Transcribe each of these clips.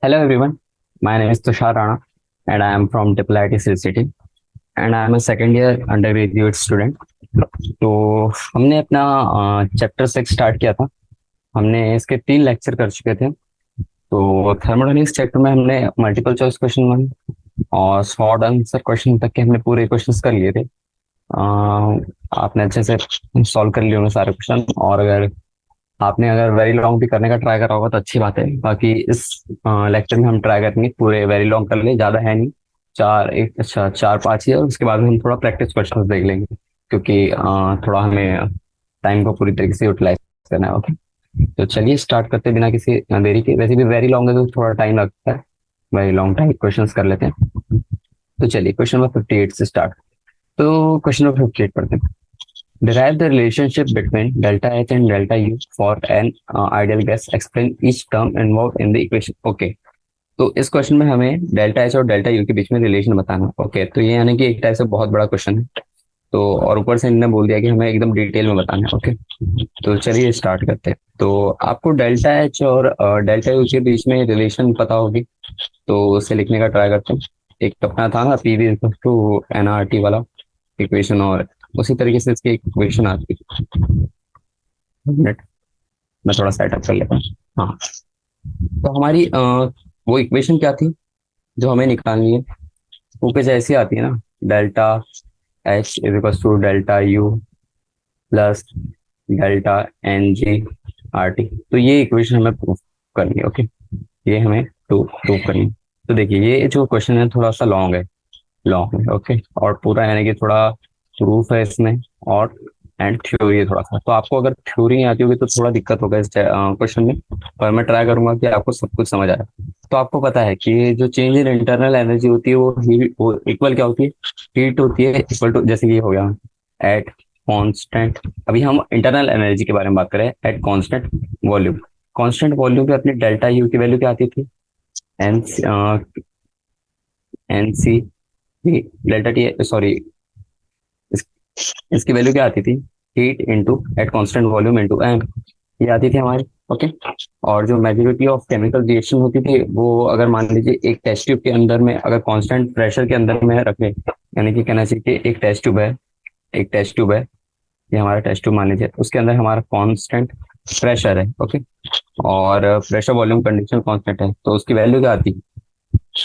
Hello everyone, my name is Tushar Rana and I am from Triple IT City and I am a second year undergraduate student. तो हमने अपना chapter 6 start किया था। हमने इसके 3 lecture कर चुके थे। तो थर्मोडायनेमिक्स चैप्टर में हमने मल्टीपल चॉइस क्वेश्चन 1 और शॉर्ट आंसर क्वेश्चन तक के हमने पूरे क्वेश्चंस कर लिए थे। आपने अच्छे से सॉल्व कर लिए होंगे सारे क्वेश्चन, और अगर वेरी लॉन्ग भी करने का ट्राई करा होगा तो अच्छी बात है। बाकी इस लेक्चर में हम ट्राई करेंगे पूरे वेरी लॉन्ग कर ले, ज्यादा है नहीं, चार पांच ही है, और उसके बाद में हम थोड़ा प्रैक्टिस क्वेश्चन देख लेंगे, क्योंकि थोड़ा हमें टाइम को पूरी तरीके से यूटिलाइज करना है। ओके, तो चलिए स्टार्ट करते हैं बिना किसी देरी के। वैसे भी वेरी लॉन्ग है तो थोड़ा टाइम लगता है, वेरी लॉन्ग टाइम क्वेश्चन कर लेते हैं। तो चलिए क्वेश्चन नंबर 58 से स्टार्ट। तो क्वेश्चन नंबर 58 पढ़ते हैं। Derive the relationship between delta H and delta U for an ideal gas. Explain each term involved in the equation. Okay. तो इस क्वेश्चन में हमें डेल्टा एच और डेल्टा यू के बीच में रिलेशन बताना है। ओके, तो ये यानी कि एक टाइप से बहुत बड़ा क्वेश्चन है। तो और ऊपर से इन्होंने बोल दिया कि हमें एकदम डिटेल में बताना है। ओके, तो चलिए स्टार्ट करते हैं। तो आपको डेल्टा एच और डेल्टा यू के बीच में रिलेशन पता होगी, तो उसे लिखने का ट्राई करते हैं। एक अपना था ना, P V to N R T वाला इक्वेशन, और उसी तरीके से इसकी एक इक्वेशन आती है। मिनट, मैं थोड़ा सेटअप कर लेता हूँ। हाँ, तो हमारी वो इक्वेशन क्या थी जो हमें निकालनी है, वो कुछ ऐसी आती है ना, delta H is equal to delta U plus delta N G R T. तो ये इक्वेशन हमें प्रूफ करनी है। ओके, ये हमें प्रूफ करनी है। तो देखिए, ये जो क्वेश्चन है थोड़ा सा लॉन्ग है। ओके, और पूरा यानी कि थोड़ा प्रूफ है इसमें, और एंड थ्योरी है थोड़ा सा। तो आपको अगर थ्योरी नहीं आती होगी तो थोड़ा दिक्कत होगा इस क्वेश्चन में, पर मैं ट्राई करूंगा कि आपको सब कुछ समझ आए। तो आपको पता है कि जो चेंज इन इंटरनल एनर्जी होती है वो इक्वल क्या होती है, हीट होती है, इक्वल टू, जैसे कि ये हो गया एट कांस्टेंट। अभी हम इंटरनल एनर्जी के बारे में बात करें, at constant volume. Constant volume पे अपनी डेल्टा यू की वैल्यू क्या आती थी, N N C delta T, sorry, इसकी वैल्यू क्या आती थी, heat into at constant volume into M, ये आती थी हमारी। ओके, और जो मेजोरिटी ऑफ केमिकल रिएक्शन होती थी वो, अगर मान लीजिए एक टेस्ट ट्यूब के अंदर में अगर कांस्टेंट प्रेशर के अंदर में रखें, यानी कि कहना चाहिए कि एक टेस्ट ट्यूब है, ये हमारा टेस्ट ट्यूब मान लीजिए, उसके अंदर हमारा कांस्टेंट प्रेशर है। ओके, और प्रेशर वॉल्यूम कंडीशन कांस्टेंट है, तो उसकी वैल्यू क्या आती,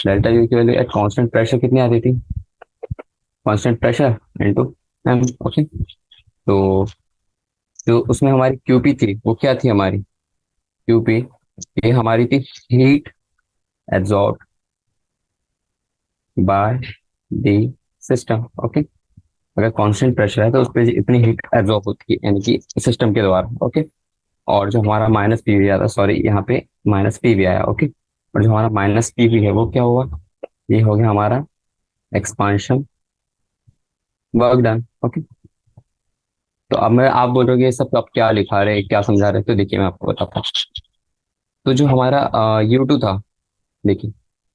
डेल्टा यू की वैल्यू एट कांस्टेंट प्रेशर कितनी आती थी, constant pressure into M. Okay, तो जो उसमें हमारी क्यूपी थी वो क्या थी हमारी, क्यूपी ये हमारी थी heat absorb by the system. Okay, अगर कांस्टेंट प्रेशर है तो उस पर इतनी हीट एब्जॉर्ब होती है, यानी कि सिस्टम के द्वारा। ओके, और जो हमारा माइनस पी वी आया था, सॉरी यहाँ पे माइनस पी वी आया। ओके, और जो हमारा माइनस पी वी है वो क्या हुआ, ये हो गया हमारा एक्सपांशन वर्क डन। ओके, तो अब मैं, आप बोलोगे ये सब आप क्या लिखा रहे हैं, क्या समझा रहे हैं, तो देखिए मैं आपको बताता हूँ। तो जो हमारा यू टू था, देखिए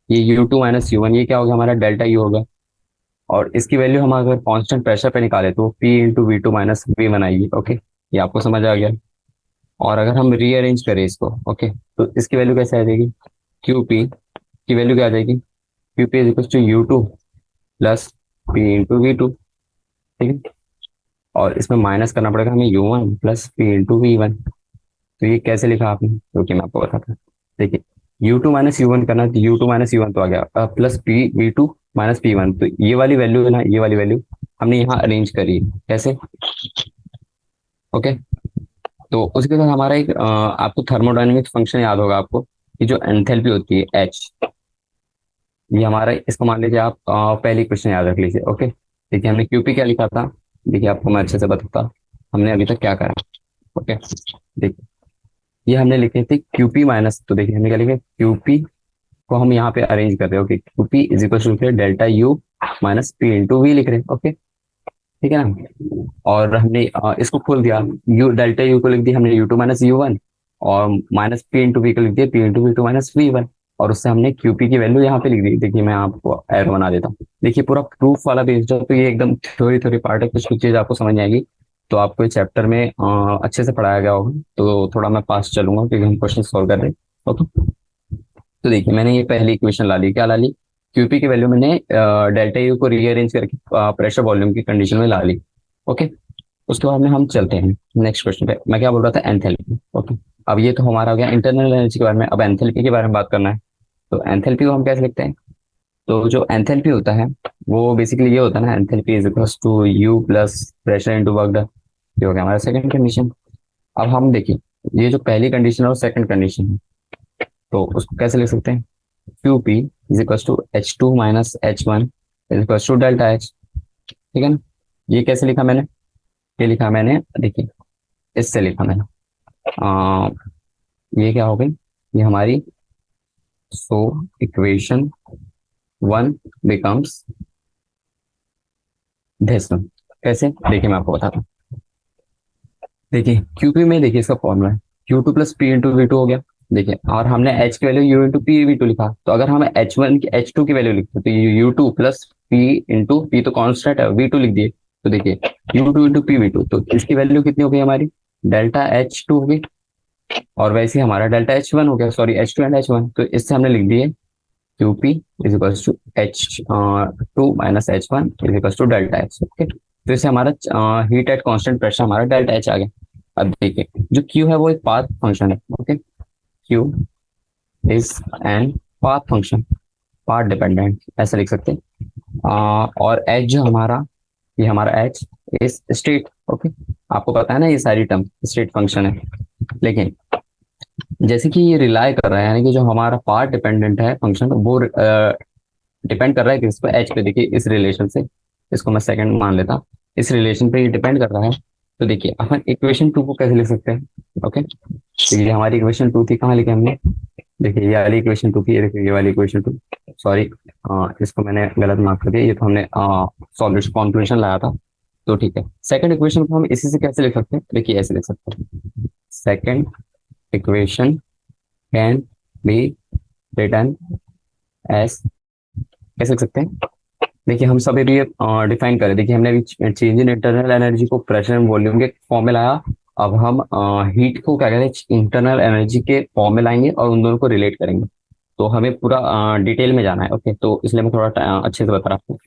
ये U two minus U one, ये क्या होगा, हमारा डेल्टा यू होगा, और इसकी वैल्यू हम अगर कांस्टेंट प्रेशर पे निकाले तो P into V two minus V one आएगी। ओके, ये आपको समझ आ गया। और अगर हम रीअरेंज करें इसको, ओके, तो इसकी वैल्यू कैसे आ जाएगी, क्यू पी की वैल्यू क्या आ जाएगी, Q P is equal to U two plus P into V two. ठीक है, और इसमें माइनस करना पड़ेगा हमें U one plus P into V one. तो ये कैसे लिखा आपने, क्योंकि मैं आपको बताता हूँ। देखिए, U two minus U one करना, तो U two minus U one तो आ गया, plus P V two minus P one. तो ये वाली वैल्यू है ना, ये वाली वैल्यू हमने यहाँ अरेंज करी है। कैसे, ओके, तो उसके बाद हमारा एक आपको थर्मोडायनेमिक्स फंक्शन याद होगा आपको, कि जो एंथैल्पी होती है एच, ये हमारा, इसको मान लीजिए आप पहली क्वेश्चन याद रख लीजिए। ओके, देखिए हमने क्यूपी क्या लिखा था, देखिए आपको मैं अच्छे से बताता हमने अभी तक क्या करा। ओके, देखिए ये हमने लिखे थे क्यूपी माइनस, तो देखिए हमने क्या लिखे, क्यूपी को हम यहाँ पे अरेंज कर रहे हैं। Okay, Q P is equal to delta U minus P into V लिख रहे हैं। ओके, ठीक है ना, और हमने इसको खोल दिया, यू डेल्टा यू को लिख दिया हमने U two minus U one, और माइनस पी इंटू वी को लिख दिया P into V two minus V one, और उससे हमने क्यूपी की वैल्यू यहाँ पे लिख दी। देखिए मैं आपको एरो बना देता हूँ, देखिए पूरा प्रूफ वाला बेस्ड है, तो ये एकदम थ्योरी थ्योरी पार्ट है, कुछ कुछ चीज आपको समझ नहीं आएगी। तो आपको इस चैप्टर में अच्छे से पढ़ाया गया होगा, तो थोड़ा मैं पास चलूंगा क्योंकि हम क्वेश्चन सॉल्व कर रहे हैं। ओके, तो देखिए मैंने ये पहली इक्वेशन ला ली, क्या ला ली, क्यूपी की वैल्यू मैंने डेल्टा यू को रीअरेंज करके प्रेशर वॉल्यूम की कंडीशन में ला ली। ओके, उसके बाद में हम चलते हैं नेक्स्ट क्वेश्चन पे। मैं क्या बोल रहा था, एंथैल्पी। ओके, अब ये तो हमारा हो गया इंटरनल एनर्जी के बारे में, अब एंथैल्पी के बारे में बात करना है। तो एंथैल्पी को हम कैसे लिखते हैं, तो जो एंथैल्पी होता है वो बेसिकली ये होता है ना, enthalpy is equals to U plus pressure into work done. ये हो गया हमारा सेकंड कंडीशन। अब हम देखिए ये जो पहली कंडीशन है और सेकंड कंडीशन है, तो उसको कैसे लिख सकते हैं, Q P is equals to H two minus H one is equals to delta H. ठीक है ना, ये कैसे लिखा मैंने, ये लिखा मैंने देखिए, इससे लिखा मैंने, आ, ये क्या हो गई, ये हमारी, so equation one becomes this one. कैसे, देखिए मैं आपको बताता हूँ। देखिए क्यूपी में देखिए इसका फॉर्मूला है Q two plus P into V two हो गया। देखिए और हमने एच की value U into P V two लिखा, तो अगर हम एच वन की एच टू की वैल्यू लिखते तो U two plus P into P तो कॉन्स्टेंट है, वी टू लिख दिए, तो देखिए U two into P V two, तो इसकी वैल्यू कितनी हो गई हमारी, डेल्टा एच टू हो गई। और वैसे ही हमारा डेल्टा एच वन हो गया, sorry H two and H one, तो इससे हमने लिख दिए Q P is equals to H two minus H one is equals to delta H. Okay, तो इससे हमारा हीट एट कांस्टेंट प्रेशर हमारा डेल्टा एच आ गया। अब देखिए जो क्यू है वो एक पाथ फंक्शन है। Okay, Q is an path function, path dependent ऐसा लिख सकते हैं। और एच जो हमारा, ये हमारा एच इज स्टेट। ओके, आपको पता है ना ये सारी टर्म स्टेट फंक्शन है, लेकिन जैसे कि ये रिलाई कर रहा है, यानी कि जो हमारा पार्ट डिपेंडेंट है फंक्शन वो डिपेंड कर रहा है किस पे, एच पे। देखिए इस रिलेशन से, इसको मैं सेकंड मान लेता, इस रिलेशन पे ये डिपेंड कर रहा है। तो देखिए अपन इक्वेशन टू को कैसे लिख सकते हैं। ओके, तो ये हमारी इक्वेशन टू थी, कहाँ लिखे हमने, देखिए ये वाली इक्वेशन टू थी, ये देखिए ये वाली इक्वेशन टू, सॉरी इसको मैंने गलत मार्क कर दिया, ये तो हमने सॉल्यूशन कॉन्क्लूजन लाया था। तो ठीक है, सेकंड इक्वेशन को हम इसी से कैसे लिख सकते हैं, देखिए ऐसे लिख सकते हैं, second equation can be written as, कैसे लिख सकते हैं, देखिए हम सब अभी डिफाइन करें, देखिए हमने अभी चेंज इन इंटरनल एनर्जी को प्रेशर एंड वॉल्यूम के फॉर्म में लाया। अब हम हीट को क्या कहते हैं, इंटरनल एनर्जी के फॉर्म में लाएंगे और उन दोनों को रिलेट करेंगे। तो हमें पूरा डिटेल में जाना है। ओके, तो इसलिए मैं थोड़ा अच्छे से बता रहा हूँ।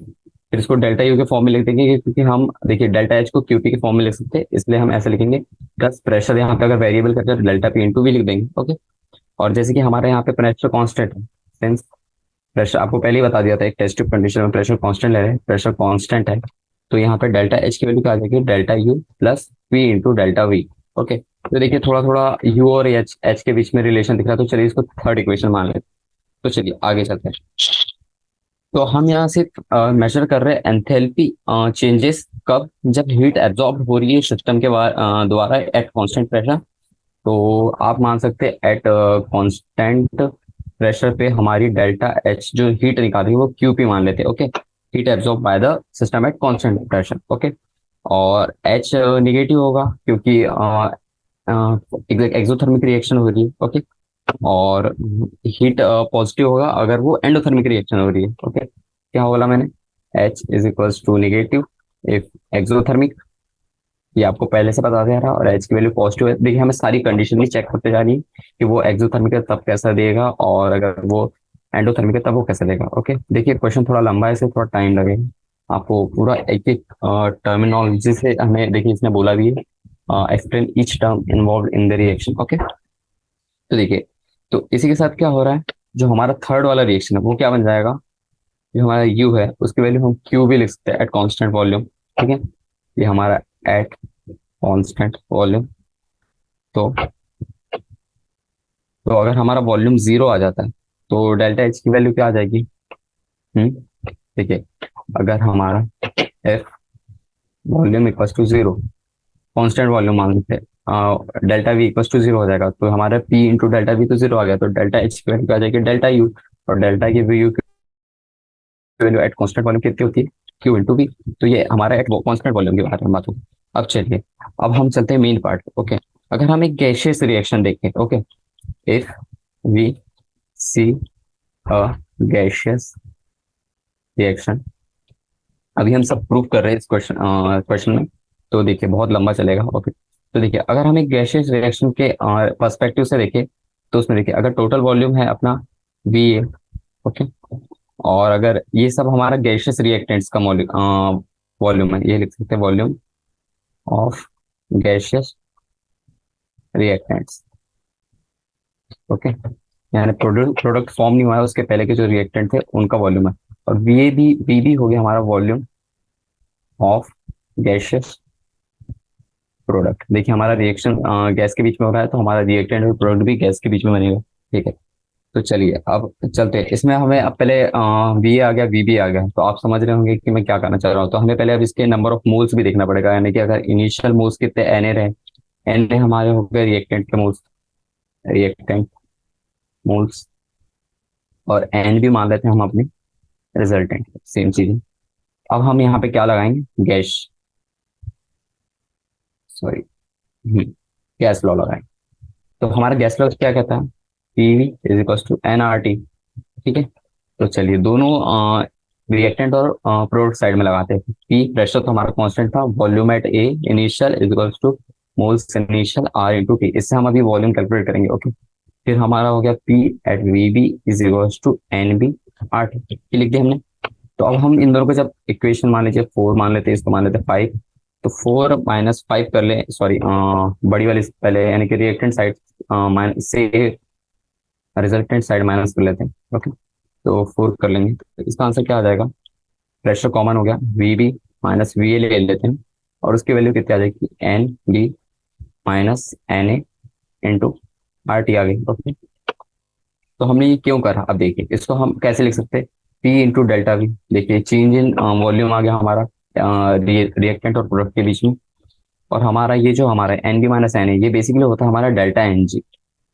फिर इसको डेल्टा यू के फॉर्म में लिख देंगे, क्योंकि हम देखिए डेल्टा एच को क्यूपी के फॉर्म में लिख सकते हैं, इसलिए हम ऐसे लिखेंगे, प्लस प्रेशर यहाँ पे अगर वेरिएबल करके डेल्टा पी इंटू भी लिख देंगे। ओके, और जैसे कि हमारे यहाँ पे प्रेशर कांस्टेंट है, सिंस प्रेशर आपको पहले ही बता दिया था, एक टेस्ट ट्यूब कंडीशन में प्रेशर कांस्टेंट ले रहे हैं, प्रेशर कांस्टेंट है, तो यहाँ पे डेल्टा एच की वैल्यू क्या आ जाएगी, delta U plus P into delta we. Okay, तो देखिए थोड़ा थोड़ा यू और एच एच के बीच में रिलेशन दिख रहा है, तो चलिए इसको थर्ड इक्वेशन मान लेते हैं। तो चलिए आगे चलते हैं। तो हम यहाँ से मेजर कर रहे हैं एंथैल्पी चेंजेस कब, जब हीट एब्जॉर्ब हो रही है सिस्टम के द्वारा एट कांस्टेंट प्रेशर। तो आप मान सकते हैं एट कांस्टेंट प्रेशर पे हमारी डेल्टा एच जो हीट निकाल रही है वो क्यूपी मान लेते हैं। Okay, heat absorb by the system eight constant pressure. Okay, और एच निगेटिव होगा क्योंकि एक्सोथर्मिक रिएक्शन हो रही है। ओके, और हीट पॉजिटिव होगा अगर वो एंडोथर्मिक रिएक्शन हो रही है। ओके, क्या बोला मैंने, H is equals to negative if exothermic, ये आपको पहले से बता दिया रहा, और एच की वैल्यू पॉजिटिव है। देखिए हमें सारी कंडीशन भी चेक करते जा रही है कि वो एक्सोथर्मिक है तब कैसा देगा, और अगर वो एंडोथर्मिक है तब वो कैसा देगा। ओके, देखिए क्वेश्चन थोड़ा लंबा है, इसे थोड़ा टाइम लगेगा, आपको पूरा एक एक टर्मिनोलॉजी से हमें, देखिए इसने बोला भी है explain each term involve in the reaction. Okay, तो देखिए तो इसी के साथ क्या हो रहा है, जो हमारा थर्ड वाला रिएक्शन है वो क्या बन जाएगा, जो हमारा यू है उसकी वैल्यू हम क्यू भी लिख सकते हैं एट कांस्टेंट वॉल्यूम। ठीक है, ये हमारा एट कांस्टेंट वॉल्यूम, तो अगर हमारा वॉल्यूम जीरो आ जाता है तो डेल्टा एच की वैल्यू क्या आ जाएगी। हम्म, देखिए अगर हमारा F volume equal to zero, constant volume मान लेते हैं, delta V equal to zero हो जाएगा, तो हमारा पी इंटू डेल्टा वी तो जीरो आ गया, तो डेल्टा एच की वैल्यू आ जाएगी डेल्टा यू, और डेल्टा की वी यू की वैल्यू एट कांस्टेंट वॉल्यूम कितनी होती है, क्यू इंटू वी। तो ये हमारा एट कांस्टेंट वॉल्यूम के बारे में बात होगी। अब चलिए, अब हम चलते हैं मेन पार्ट। ओके, अगर हम एक गैसियस रिएक्शन देखें, okay, if we see a gaseous reaction, अभी हम सब प्रूव कर रहे हैं इस क्वेश्चन में, तो देखिए बहुत लंबा चलेगा। ओके, तो देखिए अगर हम एक गैसियस रिएक्शन के पर्सपेक्टिव से देखें, तो उसमें देखिए अगर टोटल वॉल्यूम है अपना वी ए। ओके। और अगर ये सब हमारा गैसियस रिएक्टेंट्स का वॉल्यूम है, ये लिख सकते हैं volume of gaseous reactants. Okay. यानी प्रोडक्ट प्रोडक्ट फॉर्म नहीं हुआ है, उसके पहले के जो रिएक्टेंट थे उनका वॉल्यूम है। और वी भी हो गया हमारा वॉल्यूम ऑफ गैसियस प्रोडक्ट। देखिए हमारा रिएक्शन गैस के बीच में हो रहा है, तो हमारा रिएक्टेंट और प्रोडक्ट भी गैस के बीच में बनेगा। ठीक है। तो चलिए अब चलते हैं इसमें। हमें अब पहले वी आ गया, वी बी आ गया, तो आप समझ रहे होंगे कि मैं क्या करना चाह रहा हूँ। तो हमें पहले अब इसके नंबर ऑफ मोल्स भी देखना पड़ेगा, यानी कि अगर इनिशियल मोल्स कितने एन ए रहे, एन ए हमारे हो गए रिएक्टेंट के मोल्स, रिएक्टेंट मोल्स, और एन भी मान लेते हैं हम अपनी रिजल्टेंट, सेम चीज। अब हम यहाँ पे क्या लगाएंगे, गैस, सॉरी, गैस लॉ लगाएंगे। तो हमारा गैस लॉ क्या कहता है, P V is equal to N R T. ठीक है। तो चलिए दोनों रिएक्टेंट और प्रोडक्ट साइड में लगाते हैं। पी प्रेशर तो हमारा कांस्टेंट था, volume at A initial is equal to moles initial R into T. इससे हम अभी वॉल्यूम कैलकुलेट करेंगे। ओके। फिर हमारा हो गया P at V B is equal to N B R T, लिख दिया हमने। तो अब हम इन दोनों को जब इक्वेशन मान लीजिए 4 मान लेते हैं, इसको मान लेते हैं 5। तो 4 - 5 कर ले, सॉरी बड़ी वाली से पहले, यानी कि रिएक्टेंट साइड माइनस से रिजल्टेंट साइड माइनस कर लेते हैं। ओके। तो 4 कर लेंगे, तो इसका आंसर क्या आ जाएगा, प्रेशर कॉमन हो गया, V B minus V A ले लेते हैं, और उसकी वैल्यू कितनी आ जाएगी, N B minus N A into R T आ गई। ओके। तो हमने ये क्यों करा, अब देखिए इसको हम कैसे लिख सकते हैं, पी इंटू डेल्टा वी। देखिए चेंज इन वॉल्यूम आ गया हमारा रिएक्टेंट और प्रोडक्ट के बीच में। और हमारा ये जो हमारा N B minus N A, ये बेसिकली होता है हमारा डेल्टा एन जी,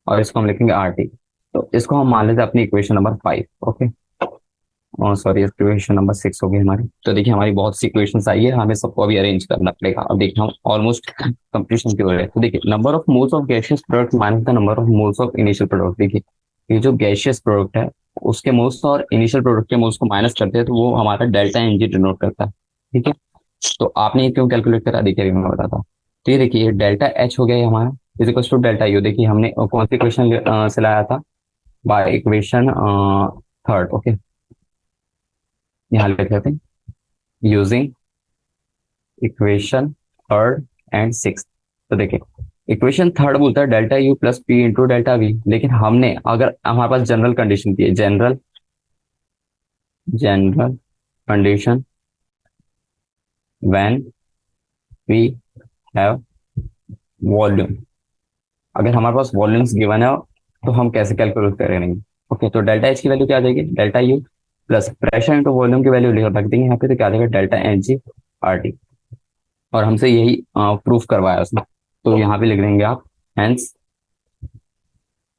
और इसको हम लिखेंगे आर टी। तो इसको हम मान लेते हैं अपनी equation number 5। Okay. Sorry, equation number 6 हो गई हमारी। तो देखिए हमारी बहुत सी इक्वेशन आई है, हमें सबको अभी अरेंज करना पड़ेगा। अब देखिए हम ऑलमोस्ट कंप्लीशन की ओर है। तो देखिए number of moles of gaseous product minus the number of moles of initial product. देखिए ये जो गैसियस प्रोडक्ट है उसके मोल्स और इनिशियल प्रोडक्ट के मोल्स को माइनस करते हैं, तो वो हमारा डेल्टा एन जी डिनोट करता है। ठीक है। तो आपने ये क्यों कैलकुलेट करा, देखिए अभी मैं बताता हूँ। तो ये देखिए डेल्टा एच हो गया ये हमारा, is equal to delta U. देखिए हमने कौन सी इक्वेशन से लाया था, बाय इक्वेशन थर्ड। ओके। यहाँ लिख लेते हैं using equation third and six. तो देखिए इक्वेशन थर्ड बोलता है delta U plus P into delta V, लेकिन हमने अगर हमारे पास जनरल कंडीशन की है, general general condition when we have volume, अगर हमारे पास वॉल्यूम्स गिवन है तो हम कैसे कैलकुलेट करेंगे। ओके। तो डेल्टा एच की वैल्यू क्या आ जाएगी, delta U plus pressure into volume की वैल्यू रख देंगे यहाँ पे, तो क्या आ जाएगा delta N G R T. और हमसे यही प्रूफ करवाया उसने, तो यहाँ पे लिख देंगे आप हेंस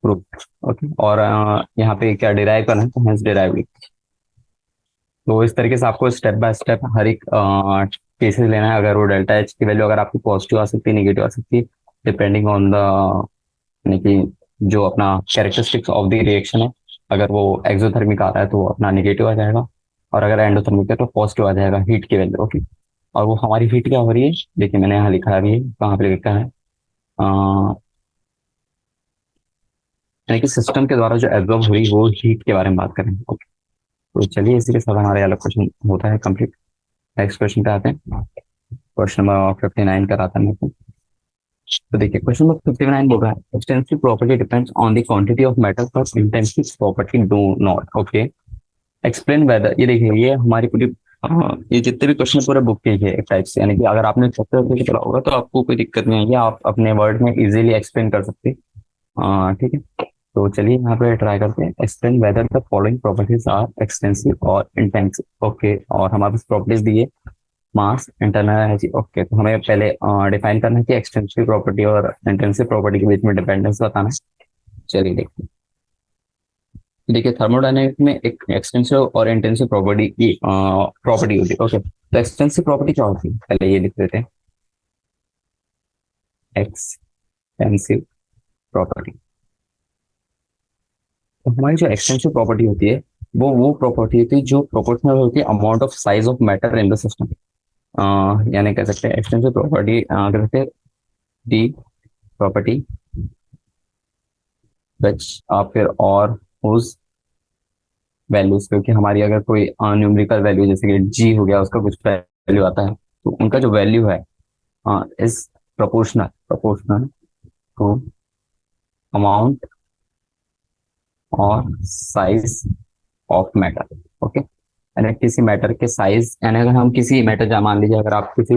प्रूफ। ओके। और यहाँ पे क्या डिराइव करना है, तो हेंस डिराइव। तो इस तरीके से आपको स्टेप बाय स्टेप हर एक केसेस लेना है। अगर वो डेल्टा एच की वैल्यू अगर आपकी पॉजिटिव आ सकती है, निगेटिव आ सकती है, डिपेंडिंग ऑन द, यानी कि जो अपना कैरेक्टरिस्टिक्स ऑफ द रिएक्शन है। अगर वो एक्सोथर्मिक आ रहा है तो वो अपना निगेटिव आ जाएगा, और अगर एंडोथर्मिक है तो पॉजिटिव आ जाएगा हीट की वैल्यू। ओके। और वो हमारी हीट क्या हो रही है, देखिए मैंने यहाँ लिखा है, अभी कहाँ पे लिखा है, यानी कि सिस्टम के द्वारा जो एब्जॉर्ब हुई वो हीट के बारे में बात करेंगे। ओके। तो चलिए इसी के साथ हमारे अलग क्वेश्चन होता है कंप्लीट। नेक्स्ट क्वेश्चन पे आते हैं, क्वेश्चन नंबर 59 का आता है मेरे को। तो देखिए क्वेश्चन नंबर 59 बोल रहा है extensive property depends on the quantity of metal but intensive property do not. Okay. Explain whether, ये देखिए ये हमारी पूरी ये जितने भी क्वेश्चन पूरे बुक के हैं एक टाइप से, यानी कि अगर आपने चैप्टर से पढ़ा होगा तो आपको कोई दिक्कत नहीं आएगी, आप अपने वर्ड में इजीली एक्सप्लेन कर सकते हैं। ठीक है। तो चलिए यहाँ पे ट्राई करते हैं, explain whether the following properties are extensive और इंटेंसिव। ओके। और हमारे पास प्रॉपर्टीज दी है, मास, इंटरनल एनर्जी। ओके। तो हमें पहले डिफाइन करना है कि एक्सटेंसिव प्रॉपर्टी और इंटेंसिव प्रॉपर्टी के बीच में डिपेंडेंस बताना है। चलिए देखते हैं। देखिए थर्मोडायनेमिक में एक एक्सटेंसिव और इंटेंसिव प्रॉपर्टी की प्रॉपर्टी होती है। ओके। तो एक्सटेंसिव प्रॉपर्टी क्या होती है, पहले ये लिख देते हैं, एक्सटेंसिव प्रॉपर्टी। तो हमारी जो एक्सटेंसिव प्रॉपर्टी होती है वो प्रॉपर्टी होती है जो प्रोपोर्शनल होती है amount of size of matter in the system. यानी कह सकते हैं एक्सटेंसिव प्रॉपर्टी कह सकते हैं डी प्रॉपर्टी विच फिर और whose वैल्यूज, क्योंकि हमारी अगर कोई न्यूमेरिकल वैल्यू जैसे कि जी हो गया, उसका कुछ वैल्यू आता है, तो उनका जो वैल्यू है is proportional proportional to amount और साइज ऑफ मैटर। ओके, यानी किसी मैटर के साइज, यानी अगर हम किसी मैटर, जा मान लीजिए अगर आप किसी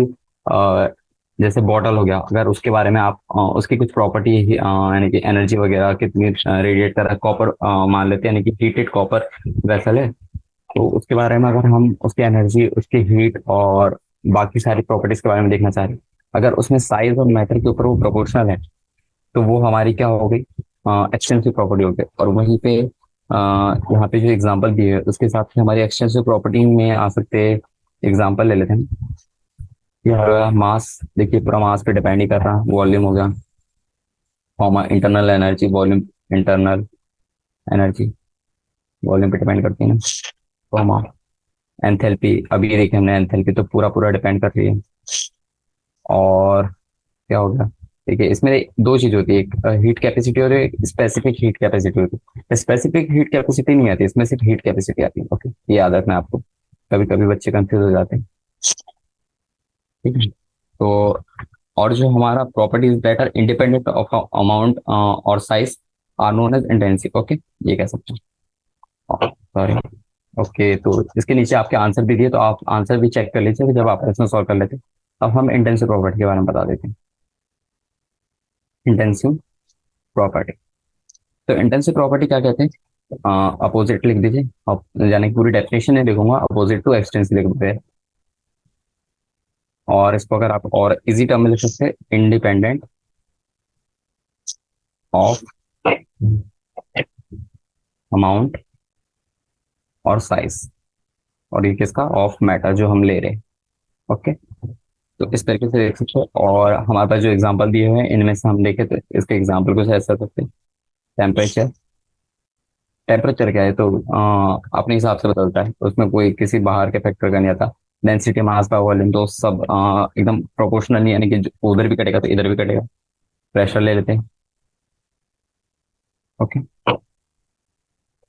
जैसे बॉटल हो गया, अगर उसके बारे में आप उसकी कुछ प्रॉपर्टी यानी कि एनर्जी वगैरह कितनी रेडिएट कर रहा है, कॉपर मान लेते हैं, यानी कि हीटेड कॉपर वेसल है, तो उसके बारे में अगर हम उसकी एनर्जी, उसकी हीट और बाकी सारी प्रॉपर्टीज के बारे में देखना चाह रहे हैं, अगर उसमें साइज और मैटर के ऊपर वो प्रोपोर्शनल है, तो वो हमारी क्या हो गई, एक्सटेंसिव प्रॉपर्टी हो गई। और वहीं पे यहाँ पे जो एग्जांपल दिए है उसके हिसाब से हमारी एक्सटेंसिव प्रॉपर्टी में आ सकते हैं। एग्जांपल ले लेते हैं, यह मास देखिए, पूरा मास पे डिपेंड ही कर रहा, वॉल्यूम हो गया, comma internal energy, volume internal energy volume पे डिपेंड करती है ना, कॉमा एंथैल्पी, अभी देखिए हमने एंथैल्पी तो पूरा पूरा डिपेंड कर रही है। और क्या हो गया, देखिए इसमें दो चीज होती है, एक हीट कैपेसिटी और एक स्पेसिफिक हीट कैपेसिटी होती है। स्पेसिफिक हीट कैपेसिटी नहीं आती, इसमें सिर्फ हीट कैपेसिटी आती है। ओके, ये याद रखना है आपको, कभी कभी बच्चे कंफ्यूज हो जाते हैं। ठीक है, तो और जो हमारा properties that are independent of amount और size are known as intensive. Okay, ये कह सकते हैं, सॉरी। ओके, तो इसके नीचे आपके आंसर भी दिए, तो आप आंसर भी चेक कर लीजिए जब आप प्रश्न सॉल्व कर लेते हैं। अब हम इंटेंसिव प्रॉपर्टी के बारे में बता देते हैं। इंटेंसिव प्रॉपर्टी, तो इंटेंसिव प्रॉपर्टी क्या कहते हैं, अपोजिट लिख दीजिए, यानी कि पूरी डेफिनेशन नहीं लिखूंगा, अपोजिट टू एक्सटेंसिव लिख देते हैं। और इसको अगर आप और इजी टर्म में लिख सकते हैं, इंडिपेंडेंट ऑफ अमाउंट और साइज, और ये किसका, ऑफ मैटर जो हम ले रहे हैं। ओके, तो इस तरीके से देख सकते हैं। और हमारे पास जो एग्जांपल दिए हुए हैं इनमें से हम देखें तो इसके एग्जांपल कुछ ऐसा सकते हैं। टेम्परेचर, टेम्परेचर क्या है, तो अपने हिसाब से बदलता है, तो उसमें कोई किसी बाहर के फैक्टर का नहीं आता। डेंसिटी, मास, पावर, वॉल्यूम, तो सब एकदम प्रोपोर्शनल नहीं, यानी कि उधर भी कटेगा तो इधर भी कटेगा। प्रेशर ले लेते हैं। ओके,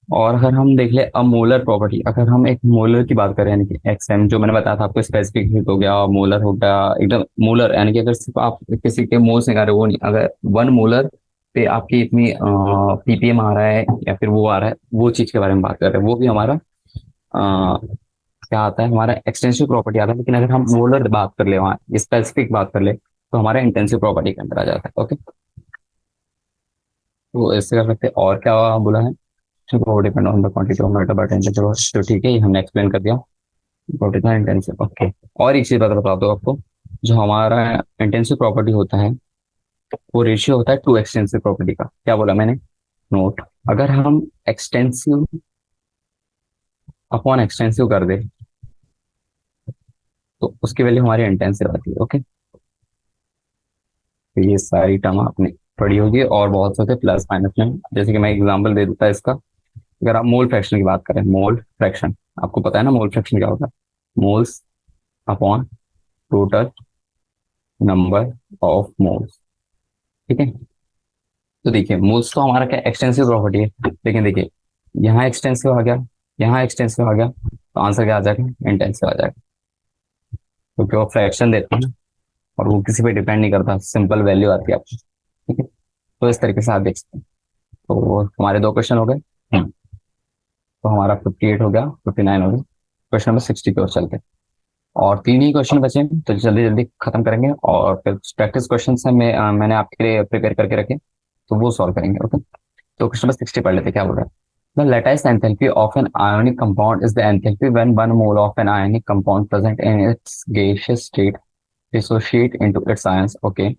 और अगर हम देख ले अब मोलर प्रॉपर्टी, अगर हम एक मोलर की बात करें, यानी कि एक्सएम, जो मैंने बताया था आपको, स्पेसिफिक हीट हो गया, मोलर हो गया, एकदम मोलर, यानी कि अगर सिर्फ आप किसी के मोल से निकाल रहे हो, वो नहीं, अगर 1 मोलर पे आपकी इतनी पीपीएम आ रहा है या फिर वो आ रहा है, वो चीज के बारे में बात कर रहे हैं, वो भी हमारा क्या आता है, हमारा एक्सटेंसिव प्रॉपर्टी आता है। लेकिन अगर हम मोलर बात कर ले, वहाँ स्पेसिफिक बात कर ले, तो हमारा इंटेंसिव प्रॉपर्टी के अंदर आ जाता है। ओके, तो इससे कर सकते हैं। और क्या बोला है, वो depend on the quantity of metal by temperature, तो ठीक है, ये हमने एक्सप्लेन कर दिया। बट इतना इंटेंसिव, ओके। और एक चीज बता दो आपको, जो हमारा इंटेंसिव प्रॉपर्टी होता है वो रेशियो होता है टू एक्सटेंसिव प्रॉपर्टी का। क्या बोला मैंने, नोट, अगर हम एक्सटेंसिव अपॉन एक्सटेंसिव कर दे तो उसकी वैल्यू हमारी इंटेंसिव आती है। ओके, तो ये सारी टर्म आपने पढ़ी होगी, और बहुत से प्लस माइनस में, जैसे कि मैं एग्जांपल दे देता है इसका। अगर आप मोल फ्रैक्शन की बात करें, मोल फ्रैक्शन आपको पता है ना, मोल फ्रैक्शन क्या होता है, moles upon total number of moles. ठीक है, तो देखिए मोल्स तो हमारा क्या एक्सटेंसिव प्रॉपर्टी है, लेकिन देखिए यहाँ एक्सटेंसिव आ गया, यहाँ एक्सटेंसिव आ गया, तो आंसर क्या आ जाएगा, इंटेंसिव आ जाएगा, क्योंकि वो फ्रैक्शन देता है ना, और वो किसी पे डिपेंड नहीं करता, सिंपल वैल्यू आती है आपको। ठीक है, तो इस तरीके से आप देख सकते हैं। तो हमारे दो क्वेश्चन हो गए। तो हमारा 58 हो गया, 59 हो गया, क्वेश्चन नंबर 60 की ओर चलते हैं। और तीन ही क्वेश्चन बचे हैं, तो जल्दी जल्दी खत्म करेंगे, और फिर प्रैक्टिस क्वेश्चन है मैंने आपके लिए प्रिपेयर करके रखे, तो वो सॉल्व करेंगे। ओके, तो क्वेश्चन नंबर 60 पढ़ लेते हैं, क्या बोल रहा है। The lattice enthalpy of an ionic compound is the enthalpy when 1 mole of an ionic compound present in its gaseous state dissociate into its ions. Okay,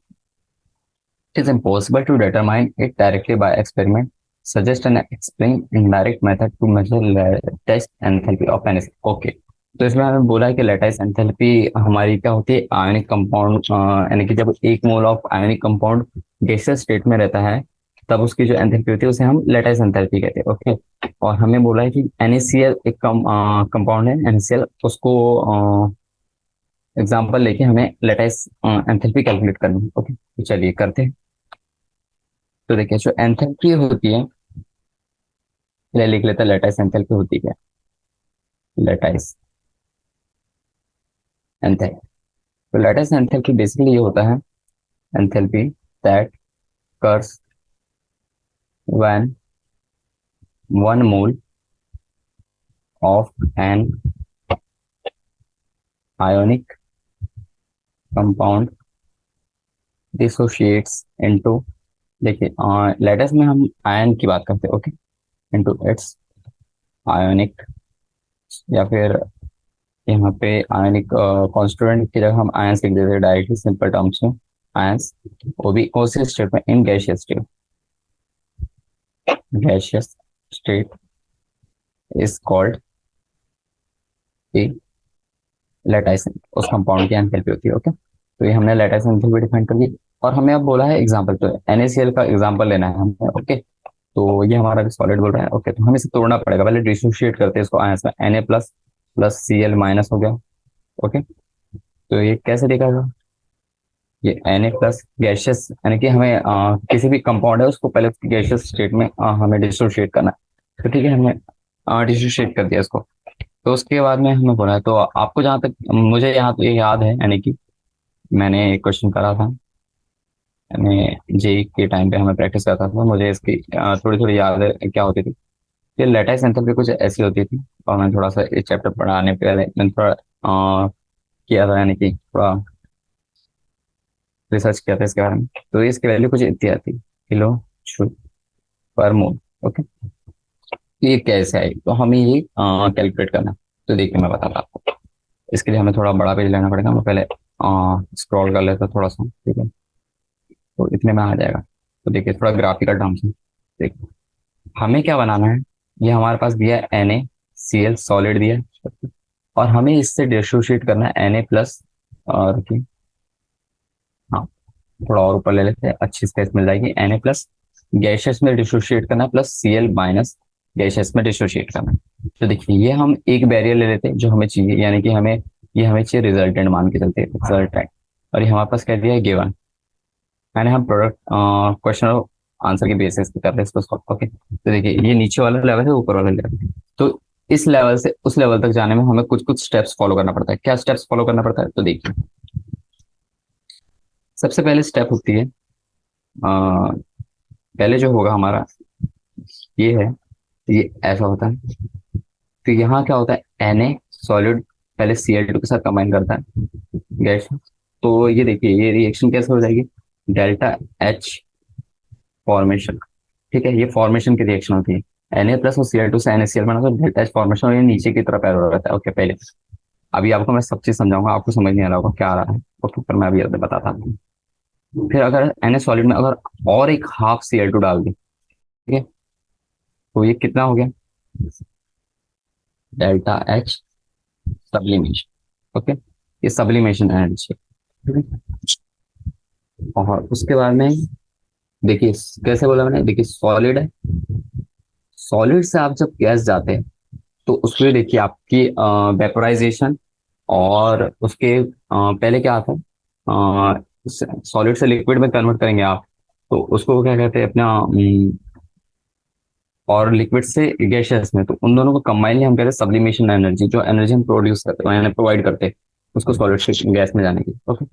it is impossible to determine it directly by experiment. Suggest an explain indirect method to measure lattice enthalpy of an. Okay, तो इसमें हमें बोला है कि lattice enthalpy हमारी क्या होती है, आयनिक कंपाउंड, यानी कि जब 1 mole of ionic compound gaseous state में रहता है, तब उसकी जो एंथैल्पी होती है उसे हम लेटाइस एंथैल्पी कहते हैं। ओके, और हमें बोला है कि NaCl एक कंपाउंड है, NaCl, उसको एग्जांपल लेके हमें लेटाइस एंथैल्पी कैलकुलेट करनी है। ओके, तो चलिए करते हैं। तो देखिए जो एंथैल्पी होती है, चलिए लिख लेते हैं लेटाइस एंथैल्पी होती क्या है। लेटाइस एंथैल्पी, तो लेटाइस एंथैल्पी बेसिकली ये होता है enthalpy that occurs when 1 mole of an ionic compound dissociates into, देखिए लेटेस्ट में हम आयन की बात करते हैं, ओके, इनटू इट्स आयोनिक, या फिर यहाँ पे आयनिक कॉन्स्टिट्यूएंट की जगह हम आयंस लिख देते हैं डायरेक्टली सिंपल टर्म्स में। आयंस, वो भी कौन से स्टेट में, in gaseous state. Gaseous state is called the lattice, उस कंपाउंड की एंथैल्पी होती है, ओके। तो ये हमने लेटाइस एंथैल्पी डिफाइन कर दी। और हमें अब बोला है एग्जांपल, तो NaCl का एग्जांपल लेना है हमें, ओके। तो ये हमारा भी सॉलिड बोल रहा है, ओके। तो हमें इसे तोड़ना पड़ेगा, पहले डिसोशिएट करते हैं इसको आयंस में। Na plus plus Cl minus हो गया, ओके। तो ये कैसे देखा जाए, ये Na प्लस गैशियस, यानी कि हमें किसी भी कंपाउंड है उसको पहले गैशियस स्टेट में हमें डिसोशिएट करना है। तो ठीक है, हमने डिसोशिएट कर दिया इसको। तो उसके बाद में हमें बोला है, तो आपको जहाँ तक मुझे यहाँ तो ये याद है, यानी कि मैंने एक क्वेश्चन करा था, मैंने जेई के टाइम पे हमें प्रैक्टिस करता था, मुझे इसकी थोड़ी थोड़ी याद है क्या होती थी। ये लेटाइस एंथैल्पी कुछ ऐसी होती थी, और मैं थोड़ा सा इस चैप्टर पढ़ाने पहले मैंने थोड़ा किया था, यानी कि थोड़ा रिसर्च किया था इसके बारे में। तो इसकी वैल्यू कुछ इतनी आती, किलो जूल पर मोल, ओके। ये कैसे आई, तो हमें ये कैलकुलेट करना है। तो देखिए मैं बताता हूँ आपको, इसके लिए हमें थोड़ा बड़ा पेज लेना पड़ेगा। मैं पहले स्क्रॉल कर लेता थोड़ा सा, ठीक है। तो इतने में आ जाएगा। तो देखिए थोड़ा ग्राफिकल टर्म्स में देखिए, हमें क्या बनाना है। ये हमारे पास दिया है NaCl सॉलिड दिया है, और हमें इससे डिसोशिएट करना है Na प्लस, और हाँ थोड़ा और ऊपर ले लेते हैं, अच्छी स्पेस मिल जाएगी। Na प्लस गैशियस में डिसोशिएट करना है, प्लस Cl माइनस गैशियस में डिसोशिएट करना है। तो देखिए ये हम एक बैरियर ले लेते हैं जो हमें चाहिए, यानी कि हमें ये हमें चाहिए रिजल्टेंट मान के चलते हैं, रिजल्टेंट। और ये हमारे पास कह दिया है गिवन, यानी हम प्रोडक्ट क्वेश्चन आंसर के बेसिस पे कर रहे हैं इसको सॉल्व, ओके। तो देखिए ये नीचे वाला लेवल है, ऊपर वाला लेवल है। तो इस लेवल से उस लेवल तक जाने में हमें कुछ कुछ स्टेप्स फॉलो करना पड़ता है। क्या स्टेप्स फॉलो करना पड़ता है, तो देखिए सबसे पहले स्टेप होती है, पहले जो होगा हमारा ये है, ये ऐसा होता है। तो यहाँ क्या होता है, Na सॉलिड पहले Cl2 के साथ कंबाइन करता है गैस। तो ये देखिए ये रिएक्शन कैसे हो जाएगी, डेल्टा H फॉर्मेशन, ठीक है। ये फॉर्मेशन की रिएक्शन होती है। Na प्लस और Cl2 से NaCl बना तो डेल्टा H फॉर्मेशन, और ये नीचे की तरफ एरो रहता है, ओके। पहले अभी आपको मैं सब चीज समझाऊंगा, आपको समझ नहीं आ रहा होगा क्या आ रहा है, ओके। पर मैं अभी बताता हूँ। फिर अगर Na सॉलिड में अगर और एक हाफ Cl2 डाल दी, ठीक है, तो ये कितना हो गया, डेल्टा H सब्लिमेशन, ओके। ये सब्लिमेशन एनर्जी है, ठीक है। और उसके बाद में देखिए कैसे बोला मैंने, देखिए सॉलिड है, सॉलिड से आप जब गैस जाते हैं तो उसमें देखिए आपकी वेपोराइजेशन, और उसके पहले क्या आता है, सॉलिड से लिक्विड में कन्वर्ट करेंगे आप, तो उसको क्या कहते हैं अपना और लिक्विड से गैसियस में, तो उन दोनों को कंबाइनली हम कहते हैं सब्लिमेशन एनर्जी। जो एनर्जी हम प्रोड्यूस करते हैं यानी प्रोवाइड करते हैं उसको सॉलिड से गैस में जाने की, ओके।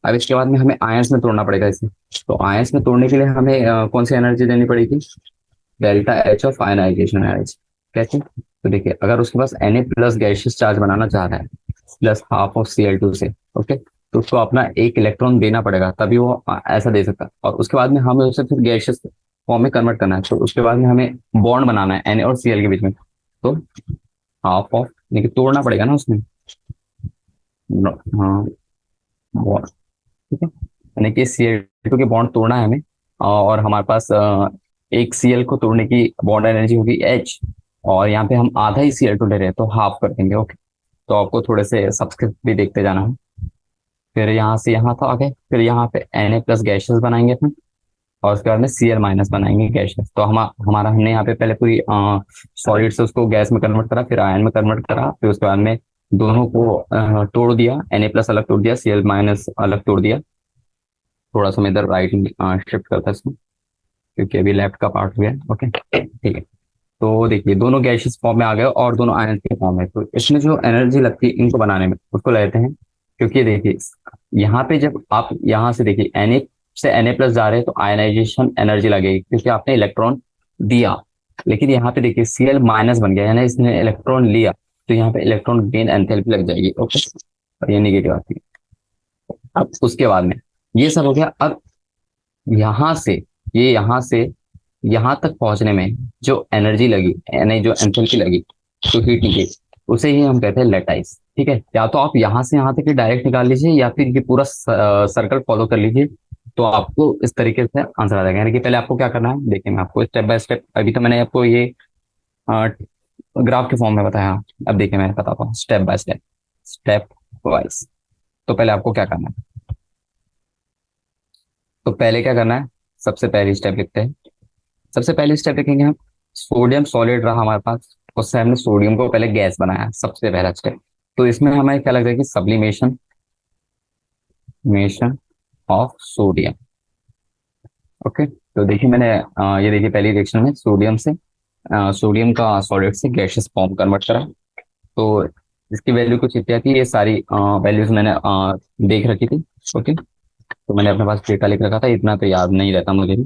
अब इसके बाद में हमें आयंस में तोड़ना पड़ेगा इसे। तो आयंस में तोड़ने के लिए हमें कौन सी एनर्जी देनी पड़ेगी, delta H of ionization energy, कैसे। तो देखिए अगर उसके पास Na प्लस गैसियस चार्ज बनाना चाह रहा है प्लस हाफ ऑफ Cl2 से, ओके, तो उसको अपना एक इलेक्ट्रॉन देना पड़ेगा तभी वो ऐसा दे सकता है। और उसके बाद में हमें उसे फिर गैसियस फॉर्म में कन्वर्ट करना है। तो उसके बाद में हमें बॉन्ड बनाना है Na और Cl के बीच में। तो हाफ ऑफ, लेकिन तोड़ना पड़ेगा ना उसमें, हाँ बॉन्ड, ठीक है। यानी कि Cl2 के बॉन्ड तोड़ना है हमें, और हमारे पास एक Cl को तोड़ने की बॉन्ड एनर्जी होगी H, और यहाँ पे हम आधा ही Cl2 ले रहे हैं तो हाफ कर देंगे, ओके। तो आपको थोड़े से सबस्क्रिप्ट भी देखते जाना है। फिर यहाँ से यहाँ था आगे, फिर यहाँ पे Na प्लस गैसेस बनाएंगे फिर, और उसके बाद में Cl माइनस बनाएंगे गैसेस। तो हमारा हमने यहाँ पे पहले पूरी सॉलिड से उसको गैस में कन्वर्ट करा, फिर आयन में कन्वर्ट करा, फिर उसके बाद में दोनों को तोड़ दिया, Na प्लस अलग तोड़ दिया, Cl माइनस अलग तोड़ दिया। थोड़ा सा मैं इधर राइट शिफ्ट करता है इसको, क्योंकि अभी लेफ्ट का पार्ट हो गया, ओके ठीक है। तो देखिए दोनों गैसेस फॉर्म में आ गए और दोनों आयन के फॉर्म में, तो इसमें जो एनर्जी लगती है इनको बनाने में उसको लेते हैं। क्योंकि देखिए यहाँ पे जब आप यहाँ से देखिए Na से Na प्लस जा रहे हैं तो आयनाइजेशन एनर्जी लगेगी क्योंकि आपने इलेक्ट्रॉन दिया। लेकिन यहाँ पे देखिए Cl माइनस बन गया, यानी इसने इलेक्ट्रॉन लिया, तो यहाँ पे इलेक्ट्रॉन गेन एंथैल्पी लग जाएगी। ओके, और ये निगेटिव आती है। अब उसके बाद में ये सब हो गया। अब यहाँ से ये यहाँ से यहाँ तक पहुंचने में जो एनर्जी लगी, यानी जो एंथैल्पी लगी, जो हीट निकली, उसे ही हम कहते हैं लेटाइस। ठीक है, या तो आप यहाँ से यहाँ तक डायरेक्ट निकाल लीजिए या फिर ये पूरा सर्कल फॉलो कर लीजिए, तो आपको इस तरीके से आंसर आ जाएगा। यानी कि पहले आपको क्या करना है, देखिए मैं आपको स्टेप बाय स्टेप, अभी तो मैंने आपको ये ग्राफ के फॉर्म में बताया, अब देखिए मैं बताता हूँ step by step, step wise. तो पहले आपको क्या करना है, तो पहले क्या करना है, सबसे पहली स्टेप लिखते हैं। सबसे पहले स्टेप लिखेंगे हम, सोडियम सॉलिड रहा हमारे पास, उससे हमने सोडियम को पहले गैस बनाया, सबसे पहला स्टेप। तो इसमें हमें क्या लग रहा है कि sublimation mason of sodium. Okay, तो देखिए मैंने ये देखिए पहली रिएक्शन में सोडियम से सोडियम का सॉलिड से गैसेस फॉर्म कन्वर्ट करा। तो इसकी वैल्यू कुछ इतनी थी, ये सारी वैल्यूज मैंने देख रखी थी। ओके, तो मैंने अपने पास डेटा लिख रखा था, इतना तो याद नहीं रहता मुझे भी।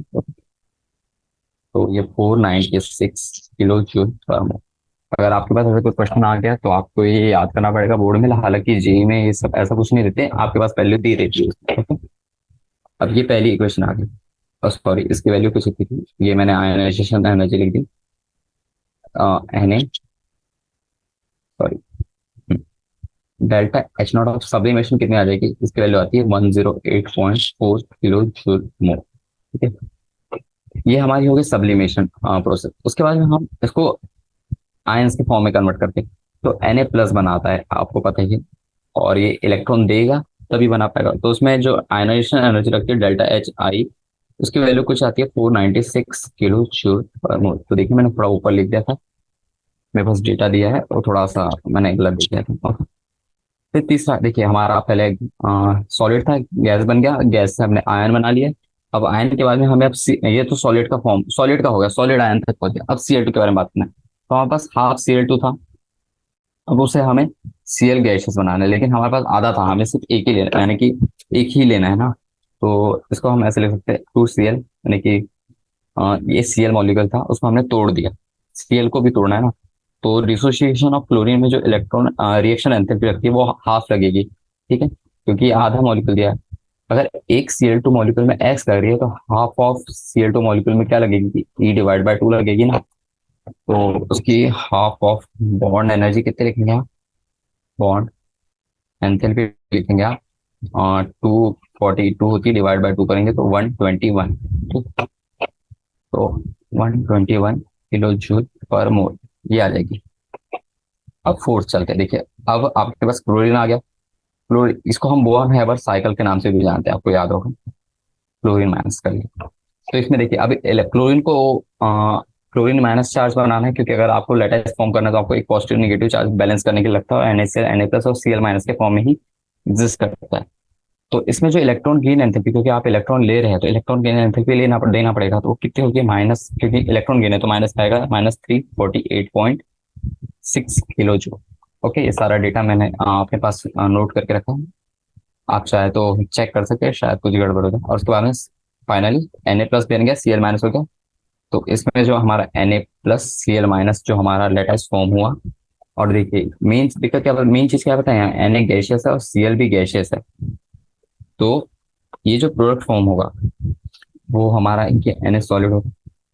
तो ये 496 किलो जूल पर मोल। अगर आपके पास ऐसा कोई क्वेश्चन आ गया तो आपको ये याद करना पड़ेगा बोर्ड में, हालांकि जेई में ये सब ऐसा कुछ नहीं देते, आपके पास वैल्यू दी रहती है। ओके, अब ये पहली इक्वेशन आ गई, और सॉरी इसकी वैल्यू कुछ इतनी थी, ये मैंने आयनाइजेशन एनर्जी लिख दी Na, sorry delta H not of sublimation कितनी आ जाएगी, इसकी वैल्यू आती है 108.4 किलो जूल मोल। ठीक है, ये हमारी होगी सब्लिमेशन प्रोसेस। उसके बाद में हम इसको आयंस के फॉर्म में कन्वर्ट करते हैं, तो Na प्लस बनाता है, आपको पता ही है, और ये इलेक्ट्रॉन देगा तभी बना पाएगा। तो उसमें जो आयनाइजेशन एनर्जी लगती है डेल्टा एच आई, उसकी वैल्यू कुछ आती है 496 किलो जूल पर मोल। तो देखिए मैंने थोड़ा ऊपर लिख दिया था, मेरे पास डेटा दिया है और थोड़ा सा मैंने गलत लिख दिया था। ओके, फिर तीसरा देखिए, हमारा पहले सॉलिड था, गैस बन गया, गैस से हमने आयन बना लिया। अब आयन के बाद में हमें अब ये तो सॉलिड का फॉर्म, सॉलिड का हो गया, सॉलिड आयन तक पहुंच गया। अब Cl2 के बारे में बात करना है, तो हमारे पास हाफ Cl2 था, अब उसे हमें Cl गैसेस बनाना है, लेकिन हमारे पास आधा था, हमें सिर्फ एक ही लेना है, यानी कि एक ही लेना है ना। तो इसको हम ऐसे लिख सकते हैं 2Cl, यानी कि ये Cl मॉलिक्यूल था, उसको हमने तोड़ दिया, Cl को भी तोड़ना है ना। तो डिसोसिएशन ऑफ क्लोरीन में जो इलेक्ट्रॉन रिएक्शन एंथैल्पी रखती है वो हाफ लगेगी। ठीक है, क्योंकि आधा मॉलिक्यूल दिया है। अगर एक Cl2 मॉलिक्यूल में X लग रही है तो हाफ ऑफ Cl2 मॉलिक्यूल में क्या लगेगी, E/2 लगेगी ना। तो उसकी हाफ ऑफ बॉन्ड एनर्जी कितने लिखेंगे आप, बॉन्ड एंथैल्पी लिखेंगे आप, 242 होती है, डिवाइड बाय 2 करेंगे तो 121। तो 121 किलो जूल पर मोल ये आ जाएगी। अब फोर्थ चलते हैं, देखिए अब आपके पास क्लोरीन आ गया। क्लोरीन, इसको हम बोर्न हैबर साइकिल के नाम से भी जानते हैं, आपको याद होगा, क्लोरीन माइनस कर लिया। तो इसमें देखिए अब क्लोरीन को क्लोरीन माइनस चार्ज बनाना है, क्योंकि अगर आपको लेटेस्ट फॉर्म करना है तो आपको एक पॉजिटिव नेगेटिव चार्ज बैलेंस करने के लिए लगता है, NaCl Na प्लस और Cl माइनस के फॉर्म में ही एग्जिस्ट करता है। तो इसमें जो इलेक्ट्रॉन गेन एंथैल्पी, क्योंकि आप इलेक्ट्रॉन ले रहे हैं तो इलेक्ट्रॉन गेन एंथैल्पी देना पड़ेगा, तो वो कितनी होगी माइनस, क्योंकि इलेक्ट्रॉन गेन है तो माइनस आएगा, -348.6 किलो जूल। ओके, ये सारा डेटा मैंने अपने पास नोट करके रखा है, आप चाहे तो चेक कर सकते हैं, शायद कुछ गड़बड़ हो जाए। और उसके बाद में फाइनली Na प्लस बन गया, Cl माइनस हो गया। तो इसमें जो हमारा Na प्लस Cl माइनस जो हमारा लेटेस्ट फॉर्म हुआ, और देखिए मेन दिक्कत क्या, मेन चीज क्या बताए, Na गैशियस है और Cl भी गैशियस है। तो ये जो प्रोडक्ट फॉर्म होगा वो हमारा इनके Na सॉलिड होगा,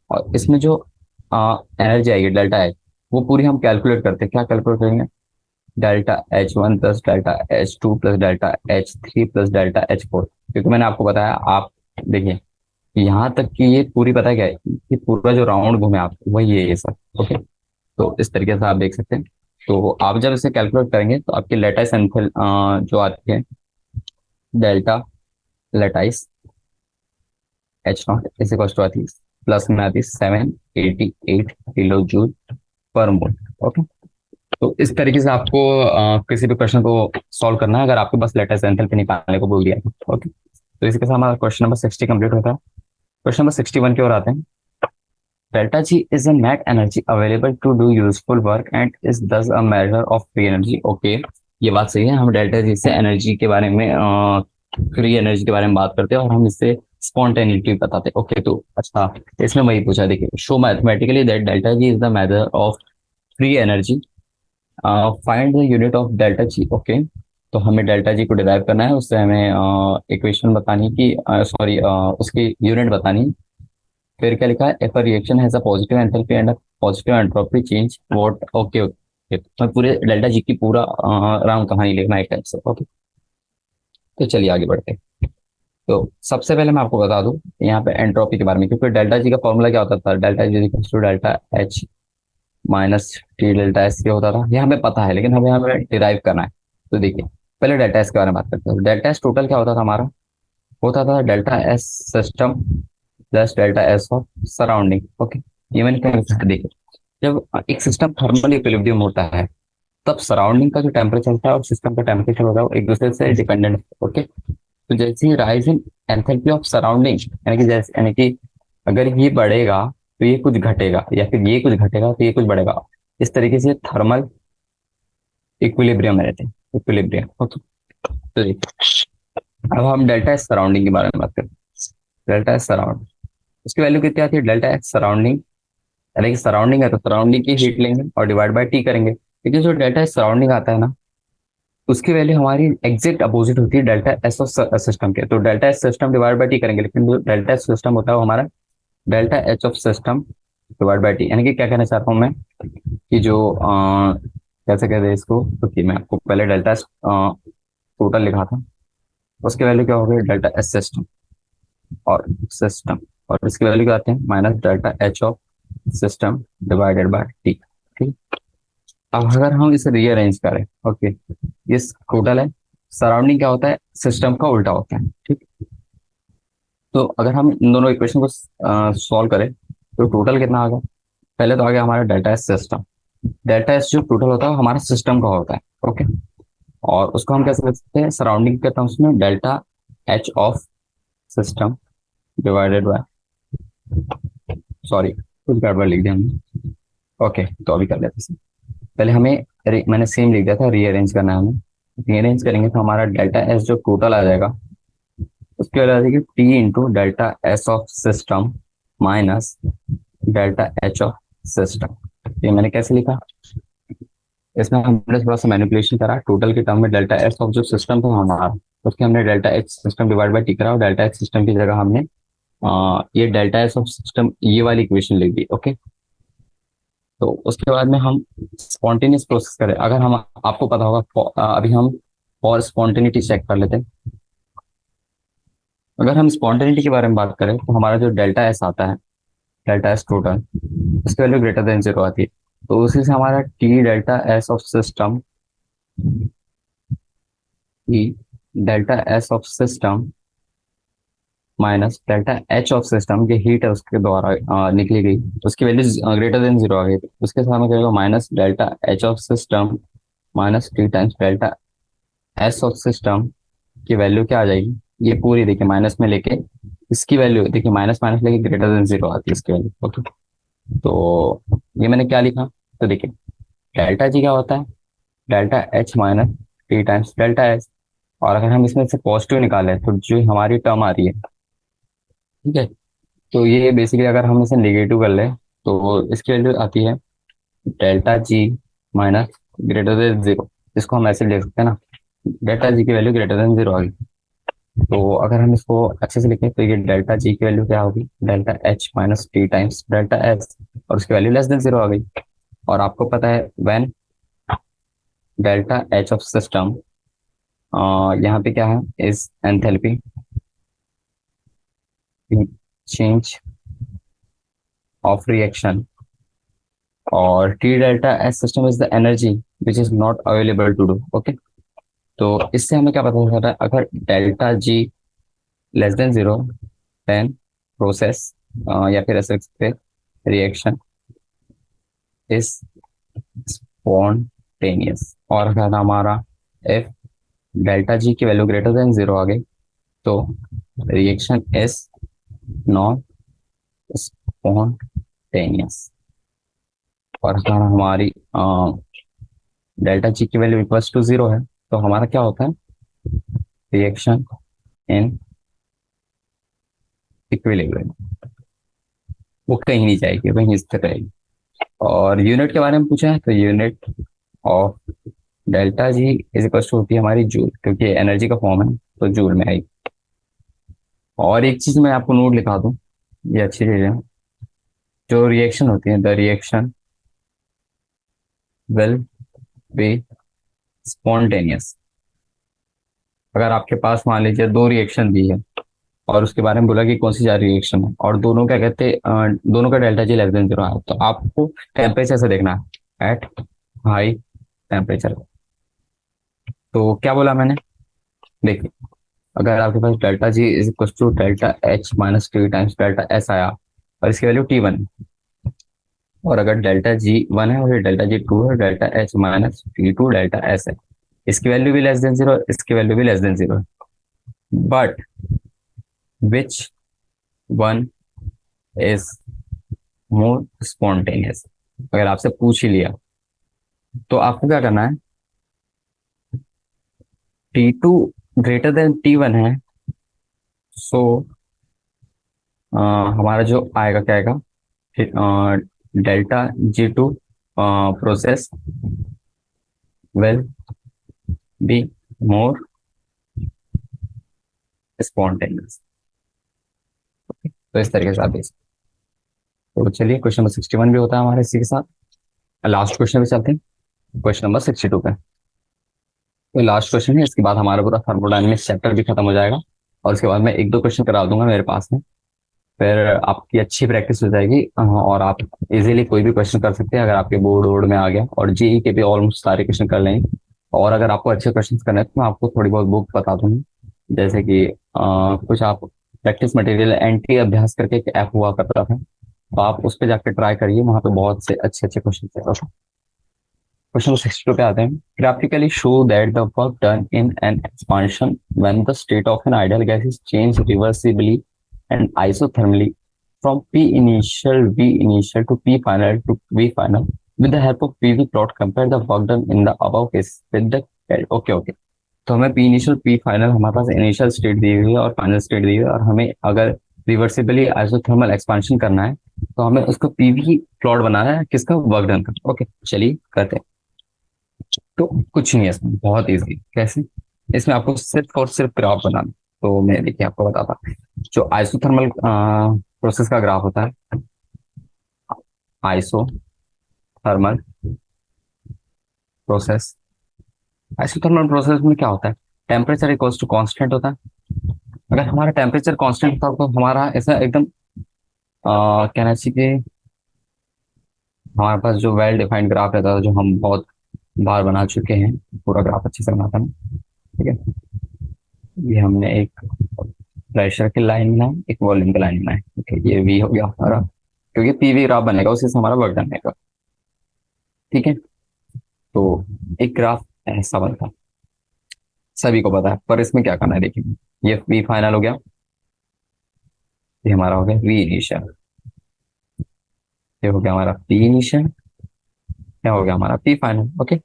और इसमें जो एनर्जी आएगी डेल्टा एच, वो पूरी हम कैलकुलेट करते हैं। क्या कैलकुलेट करेंगे, delta H1 plus delta H2 plus delta H3 plus delta H4। क्योंकि मैंने आपको बताया, आप देखिए यहाँ तक कि ये पूरी पता है क्या है, कि पूरा जो राउंड घूमे आप वही है ये सब। ओके, तो इस तरीके से आप देख सकते हैं। तो आप जब इसे कैलकुलेट करेंगे तो आपकी लेटाइस एंथैल जो आती है, डेल्टा लेटाइस H0 इस इक्वल टू आती है प्लस में आती है 788 किलो जूल पर मोल। ओके, तो इस तरीके से आपको किसी भी क्वेश्चन को सॉल्व करना है, अगर आपके पास लेटेस्ट एंथैल्पी निकालने को बोल दिया है। ओके, तो इसी के साथ हमारा क्वेश्चन नंबर 60 कंप्लीट होता है। क्वेश्चन नंबर 61 की ओर आते हैं। Delta G is a net energy available to do useful work and is thus a measure of free energy. Okay, ये बात सही है। हम डेल्टा जी से एनर्जी के बारे में, फ्री एनर्जी के बारे में बात करते हैं और हम इससे स्पॉन्टेनिटी बताते हैं। ओके, तो अच्छा, इसमें वही पूछा, देखिए, show mathematically that delta G is the major of free energy, find the unit of delta ji. Okay, तो हमें डेल्टा जी को डिराइव करना है, उससे हमें इक्वेशन बतानी कि, सॉरी, उसकी यूनिट बतानी है। फिर क्या लिखा है, if a reaction has a positive enthalpy and a positive entropy change what. Okay okay, तो पूरे डेल्टा जी की पूरा राउंड कहानी लिखना है एक टाइप से। ओके, तो चलिए आगे बढ़ते हैं। तो सबसे पहले मैं आपको बता दूं यहाँ पे एंट्रोपी के बारे में, क्योंकि डेल्टा जी का फॉर्मूला क्या होता था, delta G equals to delta H minus T delta S ये होता था। ये हमें पता है, लेकिन हमें हमें डिराइव करना है। तो देखिए, पहले डेल्टा एस के बारे में बात करते हैं। डेल्टा एस टोटल क्या होता था हमारा, होता था delta S system plus delta S of surrounding. Okay, ये मैंने क्या लिखा है, देखिए, जब एक सिस्टम थर्मल इक्विलिब्रियम होता है, तब सराउंडिंग का जो टेम्परेचर होता है और सिस्टम का टेम्परेचर होता है वो एक दूसरे से डिपेंडेंट। ओके, तो जैसे ही rise in enthalpy of surrounding, यानी कि अगर ये बढ़ेगा तो ये कुछ घटेगा, या फिर ये कुछ घटेगा तो ये कुछ बढ़ेगा। इस तरीके से थर्मल इक्विलिब्रियम में रहते हैं, इक्विलिब्रियम। ओके, तो देखिए, अब हम डेल्टा एस सराउंडिंग के बारे में बात करते हैं। डेल्टा एस सराउंड, उसकी वैल्यू कितनी आती है, डेल्टा एस सराउंडिंग, यानी कि सराउंडिंग है तो सराउंडिंग की हीट लेंगे और डिवाइड बाय टी करेंगे। लेकिन जो डेल्टा एस सराउंडिंग आता है ना, उसकी वैल्यू हमारी एग्जैक्ट अपोजिट होती है डेल्टा एस ऑफ सिस्टम के। तो delta S system divide by T करेंगे, लेकिन जो डेल्टा एस सिस्टम होता है वो हमारा delta H of system divide by T. यानी कि क्या कहना चाहता हूँ मैं, कि जो कैसे कहते हैं इसको, तो कि मैं आपको पहले डेल्टा एस टोटल लिखा था, उसकी वैल्यू क्या होगी, डेल्टा एस सिस्टम और सिस्टम, और इसकी वैल्यू क्या आते हैं, minus delta H of system divided by T. ठीक, अब अगर हम इसे रीअरेंज करें, ओके, ये टोटल है, सराउंडिंग क्या होता है, सिस्टम का उल्टा होता है। ठीक, तो अगर हम इन दोनों इक्वेशन को सॉल्व करें तो टोटल कितना आ गया, पहले तो आ गया हमारा delta S system. Delta S जो टोटल होता है वो हमारा सिस्टम का होता है। ओके, और उसको हम कैसे लिख सकते हैं, सराउंडिंग के टर्म्स में delta H of system divided by, sorry, कुछ गड़बड़ लिख दिया हमने। ओके, तो अभी कर लेते हैं। पहले हमें मैंने सेम लिख दिया था, रीअरेंज करना है हमें। रीअरेंज करेंगे तो हमारा डेल्टा एस जो टोटल आ जाएगा, उसके बाद आ जाएगी T into delta S of system minus delta H of system. ये मैंने कैसे लिखा, इसमें हमने थोड़ा सा मैनिपुलेशन करा, टोटल के टर्म में डेल्टा एस ऑफ जो सिस्टम था हमारा, उसके हमने delta H system divide by T करा, और डेल्टा एच सिस्टम की जगह हमने ये डेल्टा एस ऑफ सिस्टम ये वाली इक्वेशन लिख दी। ओके, तो उसके बाद में हम स्पॉन्टेनियस प्रोसेस करें, अगर हम, आपको पता होगा, अभी हम फॉर स्पॉन्टेनिटी चेक कर लेते हैं। अगर हम स्पॉन्टेनिटी के बारे में बात करें तो हमारा जो डेल्टा एस आता है, डेल्टा एस टोटल, उसकी वैल्यू ग्रेटर देन जीरो आती है। तो उसी से हमारा T delta S of system, T delta S of system minus delta H of system, ये हीट है उसके द्वारा निकली गई, उसकी वैल्यू ग्रेटर देन जीरो आ गई। तो उसके साथ में कहेगा minus delta H of system minus T times delta S of system की वैल्यू क्या आ जाएगी, ये पूरी देखिए माइनस में लेके, इसकी वैल्यू देखिए माइनस माइनस लेके ग्रेटर देन जीरो आती है इसकी वैल्यू। ओके, तो ये मैंने क्या लिखा, तो देखिए, डेल्टा जी क्या होता है, delta H minus T times delta S, और अगर हम इसमें से पॉजिटिव निकालें तो जो हमारी टर्म आ रही है, ठीक है, तो ये बेसिकली अगर हम इसे नेगेटिव कर ले तो इसकी वैल्यू आती है delta G minus greater than zero. इसको हम ऐसे लिख सकते हैं ना, डेल्टा जी की वैल्यू ग्रेटर देन जीरो आ गई। तो अगर हम इसको अच्छे से लिखें तो ये डेल्टा जी की वैल्यू क्या होगी, delta H minus T times delta S, और उसकी वैल्यू लेस देन जीरो आ गई। और आपको पता है when delta H of system, यहाँ पे क्या है, is enthalpy change of reaction, और T delta S system is the energy which is not available to do. Okay, तो इससे हमें क्या पता चलता है, अगर delta G less than zero, then process, या फिर ऐसे लिख सकते हैं, रिएक्शन इज स्पॉन्टेनियस। और अगर हमारा इफ डेल्टा जी की वैल्यू ग्रेटर देन जीरो आ गई तो reaction is non spontaneous. Spontaneous. और अगर हमारी डेल्टा जी की वैल्यू इक्वल्स टू 0 है तो हमारा क्या होता है, रिएक्शन इन इक्विलिब्रियम, वो कहीं नहीं जाएगी, वहीं स्थिर रहेगी। और यूनिट के बारे में पूछा है तो unit of delta G is equal to होती है हमारी जूल, क्योंकि एनर्जी का फॉर्म है तो जूल में आएगी। और एक चीज मैं आपको नोट लिखा दूं, ये अच्छी चीज है, जो रिएक्शन होती है, the reaction will be spontaneous. अगर आपके पास मान लीजिए दो रिएक्शन दी है और उसके बारे में बोला कि कौन सी ज्यादा रिएक्शन है, और दोनों क्या कहते हैं, दोनों का डेल्टा जी लेस देन 0 है, तो आपको टेम्परेचर से देखना है एट हाई टेम्परेचर। तो क्या बोला मैंने, देखिए, अगर आपके पास delta G is equal to delta H minus T times delta S आया और इसकी वैल्यू टी 1 है, और अगर डेल्टा जी 1 है और डेल्टा जी 2 है, delta H minus T 2 delta S है, इसकी वैल्यू भी लेस देन 0, इसकी वैल्यू भी लेस देन 0 है, but which one is more spontaneous. अगर आपसे पूछ ही लिया तो आपको क्या करना है, T two greater than T 1 है, सो हमारा जो आएगा क्या आएगा, delta G two process will be more spontaneous. तो इस तरीके से आप देख सकते हैं। तो चलिए क्वेश्चन नंबर 61 भी होता है हमारे इसी के साथ। लास्ट क्वेश्चन पे चलते हैं, क्वेश्चन नंबर 62 पे। तो लास्ट क्वेश्चन है, इसके बाद हमारा पूरा थर्मोडायनेमिक्स चैप्टर भी खत्म हो जाएगा, और उसके बाद मैं एक दो क्वेश्चन करा दूंगा मेरे पास में, फिर आपकी अच्छी प्रैक्टिस हो जाएगी, और आप इजीली कोई भी क्वेश्चन कर सकते हैं अगर आपके बोर्ड वोर्ड में आ गया, और जेई के भी ऑलमोस्ट सारे क्वेश्चन कर लेंगे। और अगर आपको अच्छे क्वेश्चन करने हैं तो मैं आपको थोड़ी बहुत बुक बता दूंगी, जैसे कि कुछ आप प्रैक्टिस मटेरियल एनटी अभ्यास करके एक ऐप हुआ करता था, तो आप उस पर जाकर ट्राई करिए, वहाँ पे बहुत से अच्छे अच्छे क्वेश्चन थे। क्वेश्चन 62 पे आते हैं। Graphically show that the work done in an expansion when the state of an ideal gas is change reversibly and isothermally from P initial V initial to P final to V final with the help of PV plot compare the work done in the above case with the okay। तो हमें P initial P final हमारे पास initial state दी हुई है और final state दी हुई है, और हमें अगर रिवर्सिबली आइसोथर्मल एक्सपांशन करना है तो हमें उसको पीवी प्लॉट बनाना है, किसका, वर्क डन का। ओके चलिए करते हैं। तो कुछ नहीं है इसमें, बहुत इजी। कैसे, इसमें आपको सिर्फ और सिर्फ ग्राफ बनाना। तो मैं देखिए आपको बताता, जो आइसोथर्मल प्रोसेस का ग्राफ होता है, आइसोथर्मल प्रोसेस, आइसोथर्मल प्रोसेस में क्या होता है, टेम्परेचर इक्वल्स टू कांस्टेंट होता है। अगर हमारा टेम्परेचर कांस्टेंट होता तो हमारा ऐसा एकदम कहना चाहिए कि हमारे पास जो वेल डिफाइंड ग्राफ रहता था, जो हम बहुत बार बना चुके हैं, पूरा ग्राफ अच्छे से बनाता है, ठीक है। ये हमने एक प्रेशर की लाइन बनाई, एक वॉल्यूम की लाइन बनाई, ठीक है, ये वी हो गया हमारा, क्योंकि पीवी ग्राफ बनेगा उसी से हमारा वर्क डन बनेगा, ठीक है। तो एक ग्राफ ऐसा बनता है, सभी को पता है, पर इसमें क्या करना है, देखिए ये वी फाइनल हो गया, ये हमारा हो गया वी इनिशियल, ये हो गया हमारा पी इनिशियल, क्या हो गया हमारा पी फाइनल। ओके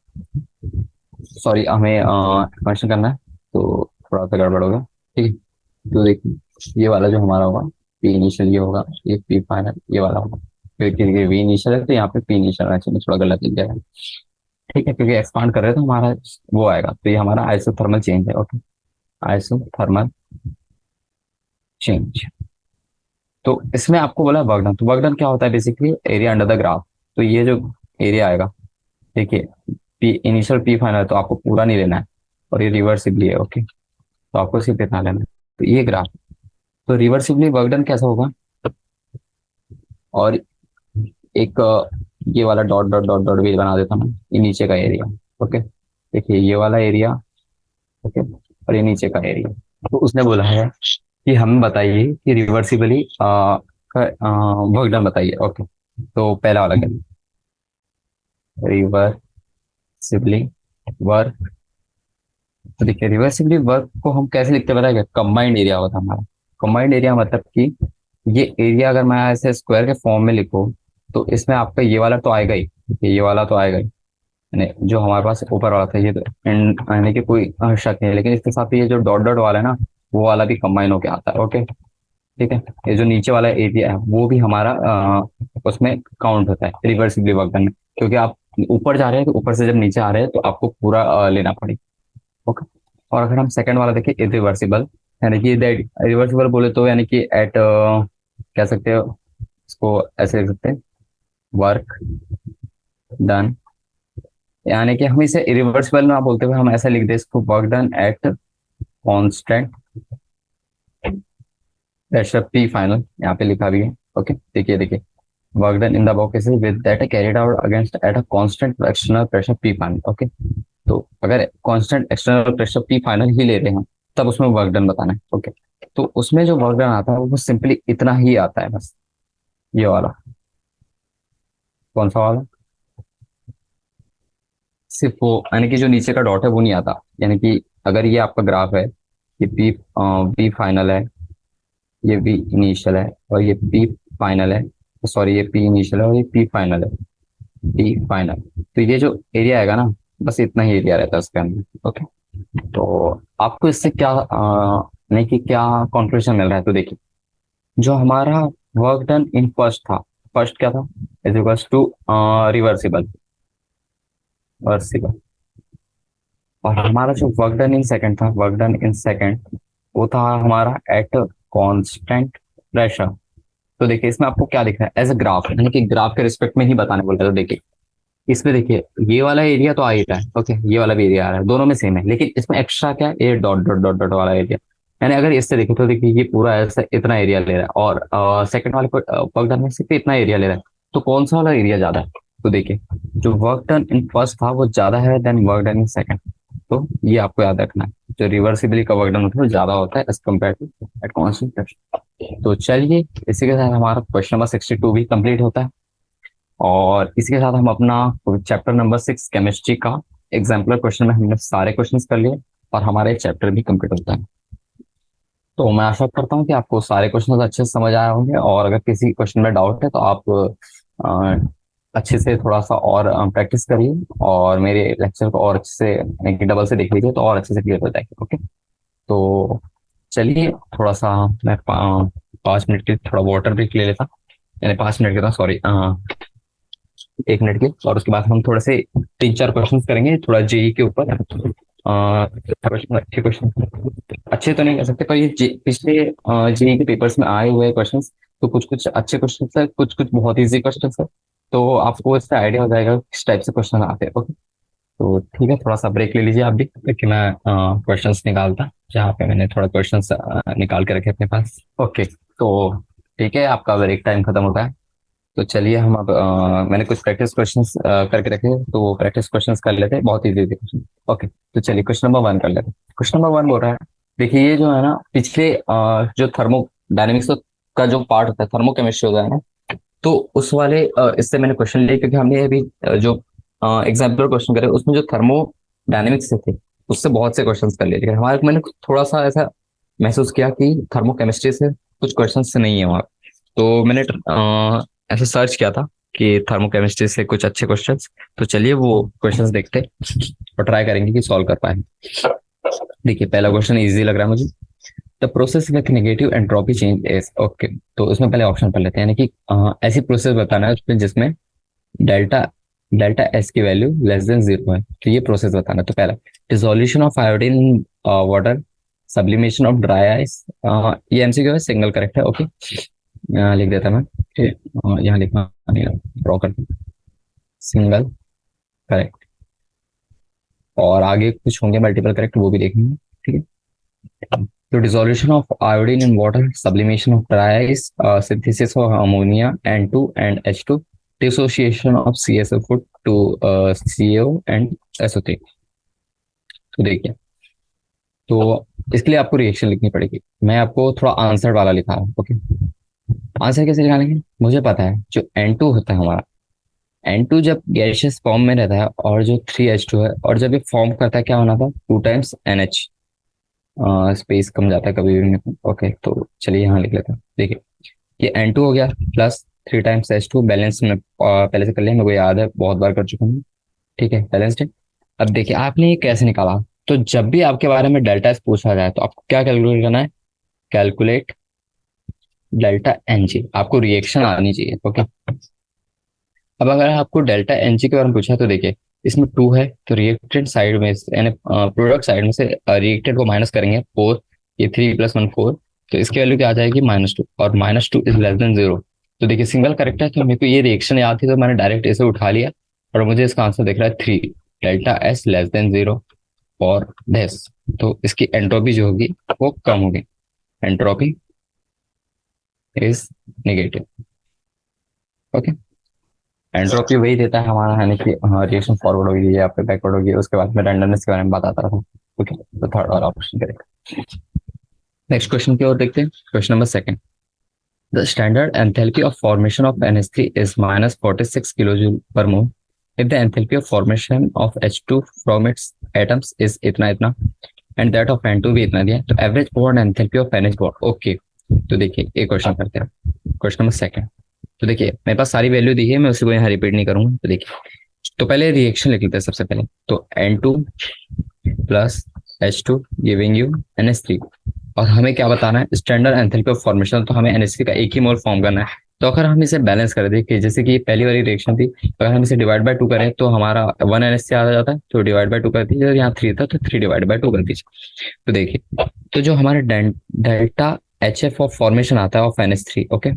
सॉरी, हमें एक्सपेंशन करना है तो थोड़ा सा गड़बड़ होगा, ठीक है। तो देखिए ये वाला जो हमारा होगा पी इनिशियल, ये होगा ये पी फाइनल, ये वाला होगा, क्योंकि वी इनिशियल है तो यहाँ पे पी इनिशियल आना चाहिए, थोड़ा गलत लिख गया है, ठीक है, क्योंकि एक्सपांड कर रहे हैं तो हमारा वो आएगा, तो ये हमारा आइसोथर्मल चेंज है। ओके आइसोथर्मल चेंज, तो इसमें आपको बोला वर्क डन, तो वर्क डन क्या होता है, basically area under the graph. तो ये जो एरिया आएगा, देखिए पी इनिशियल पी फाइनल, तो आपको पूरा नहीं लेना है, और ये रिवर्सिबली है, ओके, तो आपको सिर्फ इतना लेना है, तो ये ग्राफ, तो रिवर्सिबली वर्क डन कैसा होगा, और एक ये वाला डॉट डॉट डॉट डॉट भी बना देता हूँ, ये नीचे का एरिया, ओके, देखिए ये वाला एरिया, ओके, और ये नीचे का एरिया। तो उसने बोला है कि हम बताइए कि रिवर्सिबली वर्क डन बताइए। ओके तो पहला वाला क्या, रिवर्सिबली वर्क, तो देखिए रिवर्सिबली वर्क को हम कैसे लिखते बताएगा, कंबाइंड एरिया होता है हमारा। कंबाइंड एरिया मतलब कि ये एरिया अगर मैं ऐसे स्क्वायर के फॉर्म में लिखूं तो इसमें आपका ये वाला तो आएगा ही, ये वाला तो आएगा ही, यानी जो हमारे पास ऊपर वाला था ये तो यानी कि कोई शक नहीं है, लेकिन इसके साथ ये जो डॉट डॉट वाला है ना, वो वाला भी कंबाइन होके आता है। ओके, ठीक है। ये जो नीचे वाला एरिया है वो भी हमारा उसमें काउंट होता है रिवर्सिबली वर्क डन में, क्योंकि आप ऊपर जा रहे हैं तो ऊपर से जब नीचे आ रहे हैं तो आपको पूरा लेना पड़ेगा। ओके। और अगर हम सेकंड वाला देखें इरिवर्सिबल, यानी कि रिवर्सिबल बोले तो यानी कि एट कह सकते हो, इसको ऐसे लिख सकते हैं, वर्क डन, यानी कि हम इसे इरिवर्सिबल ना बोलते हुए हम ऐसा लिख दे इसको, work done at constant pressure P final, यहाँ पे लिखा भी है। ओके, देखिए देखिए, work done in the box with that carried out against at a constant external pressure P final. Okay, तो अगर constant external pressure P final ही ले रहे हैं तब उसमें वर्क डन बताना है। ओके, तो उसमें जो वर्क डन आता है वो सिंपली इतना ही आता है बस, ये वाला। कौन सा वाला? सिर्फ वो, यानी कि जो नीचे का डॉट है वो नहीं आता। यानी कि अगर ये आपका ग्राफ है, ये पी बी फाइनल है, ये बी इनिशियल है, और ये पी फाइनल है, सॉरी ये पी इनिशियल है और ये पी फाइनल है, पी फाइनल। तो ये जो एरिया आएगा ना, बस इतना ही एरिया रहता है उसके अंदर। ओके, तो आपको इससे क्या नहीं कि क्या कंक्लूजन मिल रहा है, तो देखिए, जो हमारा वर्क डन इन फर्स्ट था, फर्स्ट क्या था, is equals to reversible, reversible. और हमारा जो वर्क डन इन सेकंड था, वर्क डन इन सेकंड, वो था हमारा एट कांस्टेंट प्रेशर। तो देखिए इसमें आपको क्या दिख रहा है, एज अ ग्राफ, यानी कि ग्राफ के रिस्पेक्ट में ही बताने बोल रहा है। तो देखिए इसमें देखिए, ये वाला एरिया तो आ ही रहा है। ओके, ये वाला भी एरिया आ रहा है, दोनों में सेम है, लेकिन इसमें एक्स्ट्रा क्या है, ये डॉट डॉट डॉट डॉट वाला एरिया। यानी अगर इससे देखें तो देखिए ये पूरा ऐसा इतना एरिया ले रहा है, और सेकंड वाले वर्क डन में सिर्फ इतना एरिया ले रहा है। तो कौन सा वाला एरिया ज्यादा है? तो देखिए, जो वर्क डन इन फर्स्ट था वो ज्यादा है than work done in second. तो ये आपको याद रखना है, जो रिवर्सिबली का वर्क डन होता है वो ज्यादा होता है as compare to at constant pressure. तो चलिए, इसी के साथ हमारा क्वेश्चन नंबर 62 भी कंप्लीट होता है, और इसके साथ हम अपना चैप्टर नंबर 6 केमिस्ट्री का एग्जाम्पलर क्वेश्चन में हमने सारे क्वेश्चंस कर लिए, और हमारा ये चैप्टर भी कंप्लीट होता है। तो मैं आशा करता हूँ कि आपको सारे क्वेश्चंस अच्छे से समझ आए होंगे, और अगर किसी क्वेश्चन में डाउट है तो आप अच्छे से थोड़ा सा और प्रैक्टिस करिए, और मेरे लेक्चर को और अच्छे से डबल से देख लीजिए तो और अच्छे से क्लियर हो जाएगी। ओके, तो चलिए, थोड़ा सा मैं 5 मिनट के थोड़ा वाटर ब्रेक ले लेता, यानी 5 मिनट के, सॉरी 1 मिनट के, और उसके बाद हम थोड़े से 3-4 क्वेश्चन करेंगे थोड़ा जेई के ऊपर। अच्छे क्वेश्चन, अच्छे तो नहीं कह सकते, पर ये पिछले जेई के पेपर्स में आए हुए क्वेश्चन, तो कुछ कुछ अच्छे क्वेश्चन है, कुछ कुछ बहुत इजी क्वेश्चन है। तो आपको इससे आइडिया हो जाएगा किस टाइप से क्वेश्चन आते हैं। ओके, तो ठीक है, थोड़ा सा ब्रेक ले लीजिए आप भी, ताकि मैं क्वेश्चंस निकालता, जहाँ पे मैंने थोड़ा क्वेश्चंस निकाल के रखे अपने पास। ओके, तो ठीक है, आपका ब्रेक टाइम खत्म होता है। तो चलिए हम अब मैंने कुछ प्रैक्टिस क्वेश्चंस करके रखे हैं, तो वो प्रैक्टिस क्वेश्चंस कर लेते हैं, बहुत इजी इजी क्वेश्चन। ओके, तो चलिए क्वेश्चन नंबर 1 कर लेते हैं। क्वेश्चन नंबर 1 बोल रहा है, देखिए ये जो है ना, पिछले जो थर्मोडायनेमिक्स का जो पार्ट होता है, थर्मोकेमिस्ट्री होता है ना, तो उस वाले इससे मैंने क्वेश्चन लिए, क्योंकि हमने अभी जो एग्जाम्पल क्वेश्चन करे उसमें जो थर्मोडायनेमिक्स से थे उससे बहुत से क्वेश्चन कर लिए, लेकिन हमारे मैंने थोड़ा सा ऐसा महसूस किया कि थर्मोकेमिस्ट्री से कुछ क्वेश्चन नहीं है वहाँ। तो मैंने ऐसे सर्च किया था कि थर्मोकेमिस्ट्री से कुछ अच्छे क्वेश्चंस। तो चलिए वो क्वेश्चंस देखते हैं और ट्राई करेंगे कि सॉल्व कर पाए। देखिए पहला क्वेश्चन इजी लग रहा है मुझे। The process with negative entropy change is, okay, तो इसमें पहले ऑप्शन पढ़ लेते हैं, यानी कि ऐसी प्रोसेस बताना है उसमें जिसमें डेल्टा डेल्टा एस की वैल्यू लेस देन 0 है, तो ये प्रोसेस बताना है। तो पहला, dissolution of iodine water, sublimation of dry ice, ये एमसीक्यू है, सिंगल करेक्ट है। ओके, यहाँ लिख देता मैं, यहाँ लिखना नहीं, ड्रॉ कर, सिंगल करेक्ट, और आगे कुछ होंगे मल्टीपल करेक्ट, वो भी देखेंगे। ठीक है, तो dissolution of iodine in water, sublimation of dry ice, synthesis of ammonia N2 and H2, dissociation of CSO4 to CO and SO3। तो देखिए, तो इसके लिए आपको रिएक्शन लिखनी पड़ेगी, मैं आपको थोड़ा आंसर वाला लिखा हूँ। ओके, आंसर कैसे लिखाने, मुझे पता है जो N2 होता है हमारा, N2 जब गैसियस फॉर्म में रहता है, और जो 3H2 है, और जब ये फॉर्म करता है क्या होना था, 2 टाइम्स NH, स्पेस कम जाता है कभी भी। ओके, तो चलिए यहाँ लिख लेते हैं। देखिए, ये N2 हो गया प्लस 3 टाइम्स H2 बैलेंस में पहले से कर लिया, मेरे को याद है, बहुत बार कर चुका हूँ। ठीक है, बैलेंस्ड है। अब देखिए आपने ये कैसे निकाला। तो जब भी आपके बारे में डेल्टा एस पूछा जाए तो आपको क्या कैलकुलेट करना है, कैलकुलेट डेल्टा एन जी, आपको रिएक्शन आनी चाहिए। ओके, अब अगर आपको डेल्टा एन जी के बारे में पूछा तो देखिए इसमें 2 है, तो रिएक्टेंट साइड में यानी प्रोडक्ट साइड में से रिएक्टेंट को माइनस करेंगे 4, ये 3 + 1 4, तो इसकी वैल्यू क्या आ जाएगी, -2, और -2 इज लेस देन 0। तो देखिए सिंगल करेक्ट है, तो मेरे को ये रिएक्शन याद थी तो मैंने डायरेक्ट इसे उठा लिया, और मुझे इसका आंसर दिख रहा है 3, delta S less than 0 for this. तो इसकी एंट्रोपी जो होगी वो कम होगी, entropy is negative. Okay, entropy वही देता है हमारा, यानी कि हाँ रिएक्शन फॉरवर्ड होगी या फिर बैकवर्ड होगी, उसके बाद में रैंडमनेस के बारे में बताता रहा। ओके, तो थर्ड वाला ऑप्शन करेक्ट। नेक्स्ट क्वेश्चन की ओर देखते हैं, question number second. The standard enthalpy of formation of NH3 is -46 kilojoule पर मोल if the enthalpy of formation of H2 from its atoms is इतना इतना and that of N2 भी इतना दिया, तो average bond enthalpy of NH bond. Okay, तो देखिए एक क्वेश्चन करते हैं, क्वेश्चन नंबर सेकंड। तो देखिए मेरे पास सारी वैल्यू दी है, मैं उसी को यहाँ रिपीट नहीं करूंगा। तो देखिए, तो पहले रिएक्शन लिख लेते हैं सबसे पहले, तो N2 plus H2 giving you NH3, और हमें क्या बताना है, स्टैंडर्ड एंथैल्पी ऑफ फॉर्मेशन, तो हमें NH3 का एक ही मोल फॉर्म करना है। तो अगर हम इसे बैलेंस करें, देखिए जैसे कि पहली वाली रिएक्शन थी, अगर हम इसे डिवाइड बाय 2 करें तो हमारा 1 NH3 आ जाता है, तो डिवाइड बाय 2 कर दीजिए, यहाँ 3 था तो 3 डिवाइड बाय 2 कर दीजिए। तो देखिए, तो जो हमारे डेल्टा HF ऑफ फॉर्मेशन आता है ऑफ NH3, ओके,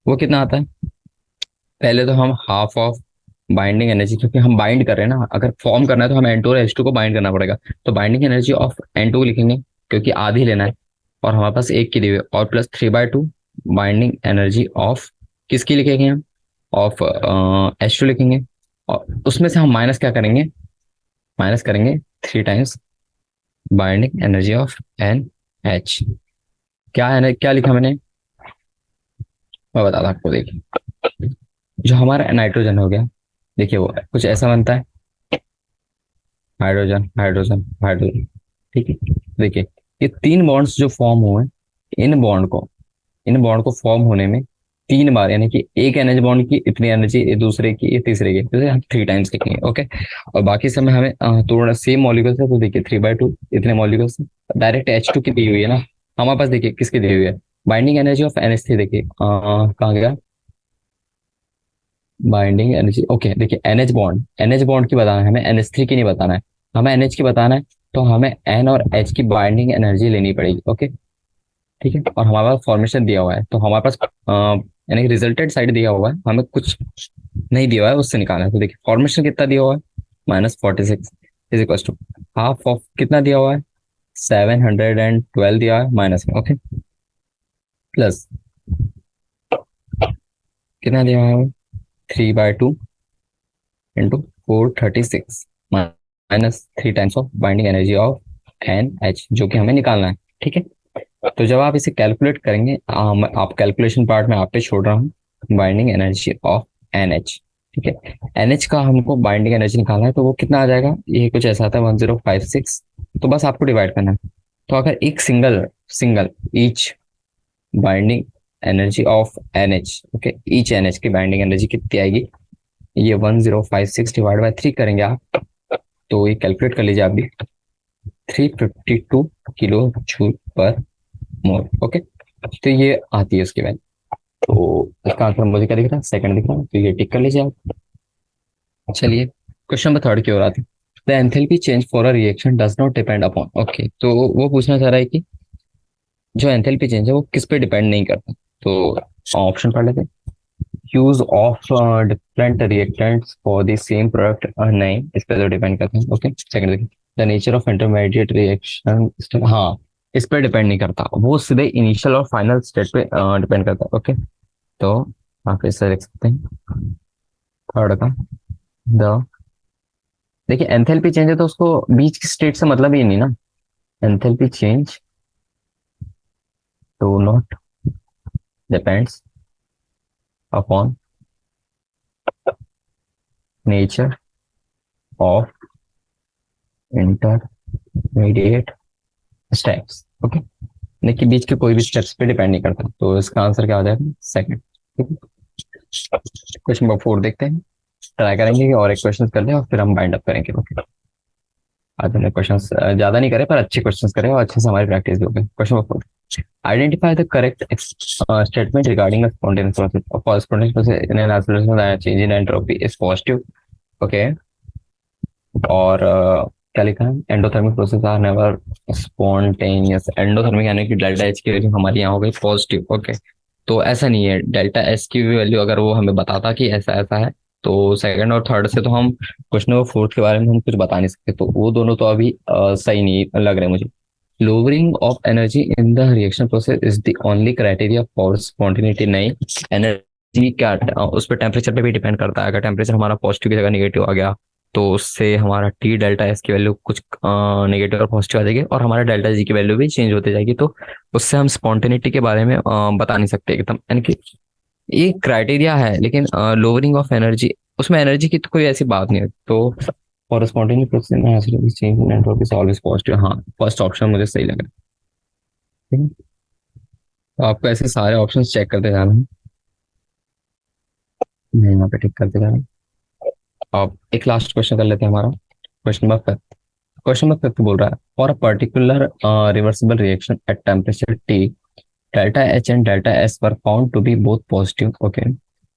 वो कितना आता है, पहले तो हम हाफ ऑफ बाइंडिंग एनर्जी, क्योंकि हम बाइंड कर रहे हैं ना, अगर फॉर्म करना है तो हम N2 और H2 को बाइंड करना पड़ेगा, तो बाइंडिंग एनर्जी ऑफ N2 को लिखेंगे क्योंकि आधी लेना है, और हमारे पास एक की दी हुई है, और प्लस 3/2 बाइंडिंग एनर्जी ऑफ किसकी लिखेंगे हम, ऑफ H2 लिखेंगे, और उसमें से हम माइनस क्या करेंगे, माइनस करेंगे 3 times binding energy of NH। क्या है, क्या लिखा मैंने, मैं बताता आपको। देखिए जो हमारा नाइट्रोजन हो गया, देखिए वो कुछ ऐसा बनता है, हाइड्रोजन हाइड्रोजन हाइड्रोजन। ठीक है, देखिए ये 3 बॉन्ड्स जो फॉर्म हुए, इन बॉन्ड को इन बॉन्ड को फॉर्म होने में 3 बार, यानी कि एक NH बॉन्ड की इतनी एनर्जी, दूसरे की, ये तीसरे की, जैसे हम 3 टाइम्स लिखेंगे। ओके, और बाकी समय हमें तोड़ना सेम मॉलिक्यूल्स है, तो देखिए 3/2 इतने मॉलिक्यूल्स डायरेक्ट H2 की दी हुई है ना, हमारे पास देखिए किसकी दी हुई है, बाइंडिंग एनर्जी ऑफ NH3, देखिए कहाँ गया बाइंडिंग एनर्जी। ओके, देखिए NH बॉन्ड की बताना है हमें, NH3 की नहीं बताना है, हमें NH की बताना है, तो हमें N और H की बाइंडिंग एनर्जी लेनी पड़ेगी। ओके, ठीक है, और हमारे पास फॉर्मेशन दिया हुआ है, तो हमारे पास यानी कि रिजल्टेड साइड दिया हुआ है, हमें कुछ नहीं दिया हुआ है उससे निकालना है। तो देखिए फॉर्मेशन कितना दिया हुआ है, -46 is equal to half of कितना दिया हुआ है, 712 दिया है माइनस में। ओके, प्लस कितना दिया हुआ है, 3/2 into 436 minus 3 times of binding energy of NH, जो कि हमें निकालना है। ठीक है, तो जब आप इसे कैलकुलेट करेंगे, आप कैलकुलेशन पार्ट में आप पे छोड़ रहा हूँ, बाइंडिंग एनर्जी ऑफ NH। ठीक है, NH का हमको बाइंडिंग एनर्जी निकालना है, तो वो कितना आ जाएगा, ये कुछ ऐसा आता है 1056, तो बस आपको डिवाइड करना है। तो अगर एक single single each binding energy of NH, okay, each NH की बाइंडिंग एनर्जी कितनी आएगी, ये 1056 डिवाइड बाय 3 करेंगे आप, तो ये कैलकुलेट कर लीजिए आप भी, 352 किलो जूल पर मोल। ओके, तो ये आती है उसकी वैल्यू। तो इसका आंसर मुझे क्या दिख रहा है, सेकंड दिख रहा है, तो ये टिक कर लीजिए आप। चलिए क्वेश्चन नंबर थर्ड की ओर आते हैं। The enthalpy change for a reaction does not depend upon, okay, तो वो पूछना चाह रहा है कि जो एंथैल्पी चेंज है वो किस पे डिपेंड नहीं करता। तो ऑप्शन पढ़ लेते हैं, use of different reactants for the same product, नहीं, इस पे तो डिपेंड करते हैं। ओके, सेकंड देखिए, the nature of intermediate reaction, हाँ, इस पे डिपेंड नहीं करता, वो सीधे इनिशियल और फाइनल स्टेट पे डिपेंड करता है। ओके, तो आप इससे लिख सकते हैं थर्ड का, द, देखिए एंथैल्पी चेंज है तो उसको बीच की स्टेट से मतलब ही नहीं ना, enthalpy change do not depends upon nature of intermediate steps. Okay, देखिए बीच के कोई भी स्टेप्स पे डिपेंड नहीं करता, तो इसका आंसर क्या हो जाएगा, सेकंड। ठीक है, क्वेश्चन नंबर 4 देखते हैं, ट्राई करेंगे कि और एक क्वेश्चन कर लें और फिर हम बाइंड अप करेंगे। ओके, आज हमने क्वेश्चन ज्यादा नहीं करे पर अच्छे क्वेश्चन करे और अच्छे से हमारी प्रैक्टिस भी हो गई। Question number 4, identify the correct statement regarding a spontaneous process. For spontaneous process in an acceleration, the change in entropy is positive. Okay. और क्या लिखा है, endothermic process are never spontaneous. Endothermic यानी कि डेल्टा एच की value हमारी यहाँ हो गई पॉजिटिव। ओके, तो ऐसा नहीं है, डेल्टा एच की वैल्यू अगर वो हमें बताता कि ऐसा ऐसा है तो सेकंड और थर्ड से तो हम क्वेश्चन नंबर 4 के बारे में हम कुछ बता नहीं सकते, तो वो दोनों तो अभी सही नहीं लग रहे मुझे। Lowering of energy in the reaction process is the only criteria for spontaneity. नहीं, एनर्जी क्या उस पर टेम्परेचर पे भी डिपेंड करता है। अगर टेम्परेचर हमारा पॉजिटिव की जगह निगेटिव आ गया तो उससे हमारा टी डेल्टा एस की वैल्यू कुछ नेगेटिव और पॉजिटिव आ जाएगी और हमारा डेल्टा जी की वैल्यू भी चेंज होती जाएगी, तो उससे हम स्पॉन्टेनिटी के बारे में बता नहीं सकते एकदम। यानी कि ये क्राइटेरिया है, लेकिन लोअरिंग ऑफ एनर्जी, उसमें एनर्जी की तो कोई ऐसी बात नहीं है। तो फॉर स्पॉन्टेनियस प्रोसेस में change in entropy is always positive. हाँ, फर्स्ट ऑप्शन मुझे सही लगा। ठीक है, तो आपको ऐसे सारे ऑप्शंस चेक करते जाना है, मैं यहाँ पे टिक करते जा रहा हूँ। अब एक लास्ट क्वेश्चन कर लेते हैं हमारा, क्वेश्चन नंबर 5। क्वेश्चन नंबर 5 बोल रहा है, for a particular reversible reaction at temperature T, delta H and delta S were found to be both positive. Okay.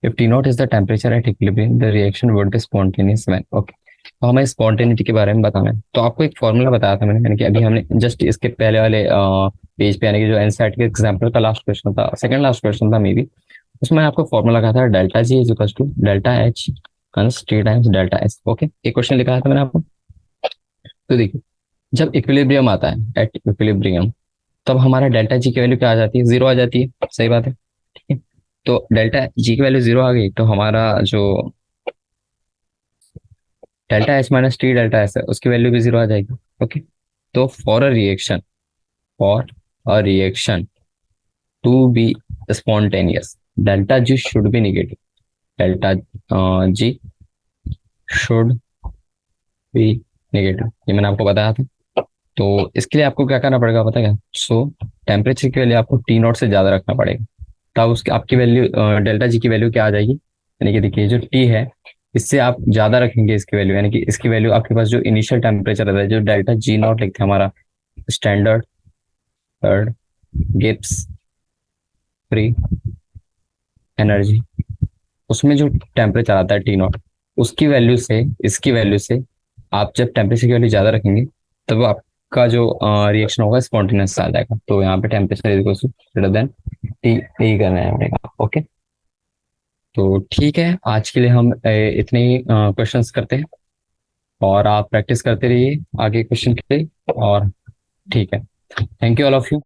If T naught is the temperature at equilibrium, the reaction would be spontaneous when. Okay. तो हमें spontaneity के बारे में बताना है, तो आपको एक फॉर्मूला बताया था मैंने, यानी कि अभी हमने जस्ट इसके पहले वाले पेज पे, यानी कि जो एनसीईआरटी के एग्जाम्पल का लास्ट क्वेश्चन था, सेकंड लास्ट क्वेश्चन था मे बी, उसमें आपको फॉर्मूला कहा था delta G is equal to delta H plus T times delta S. Okay, एक क्वेश्चन लिखा था मैंने आपको। तो देखिए, जब इक्विलिब्रियम आता है, एट इक्विलिब्रियम, तब हमारा डेल्टा जी की वैल्यू क्या आ जाती है, जीरो आ जाती है। सही बात है, ठीक है। तो डेल्टा जी की वैल्यू जीरो आ गई तो हमारा जो delta H minus T delta S है उसकी वैल्यू भी जीरो आ जाएगी। ओके, तो for a reaction to be spontaneous, delta G should be negative, delta G should be negative, ये मैंने आपको बताया था। तो इसके लिए आपको क्या करना पड़ेगा पता है क्या, सो टेम्परेचर की वैल्यू आपको टी नॉट से ज्यादा रखना पड़ेगा, तब उसकी आपकी वैल्यू डेल्टा जी की वैल्यू क्या आ जाएगी, यानी कि देखिए जो टी है इससे आप ज्यादा रखेंगे इसकी वैल्यू, यानी कि इसकी वैल्यू आपके पास जो इनिशियल टेम्परेचर रहता है, जो डेल्टा जी नॉट लिखते हैं हमारा standard third Gibbs free energy, उसमें जो टेम्परेचर आता है टी नॉट, उसकी वैल्यू से इसकी वैल्यू से आप जब टेम्परेचर की वैल्यू ज्यादा रखेंगे तब आपका जो रिएक्शन होगा स्पॉन्टेनियस आ जाएगा। तो यहाँ पे temperature is equal to greater than T, यही करना है पड़ेगा। ओके, तो ठीक है, आज के लिए हम इतने ही क्वेश्चंस करते हैं और आप प्रैक्टिस करते रहिए आगे क्वेश्चन के लिए। और ठीक है, thank you all of you.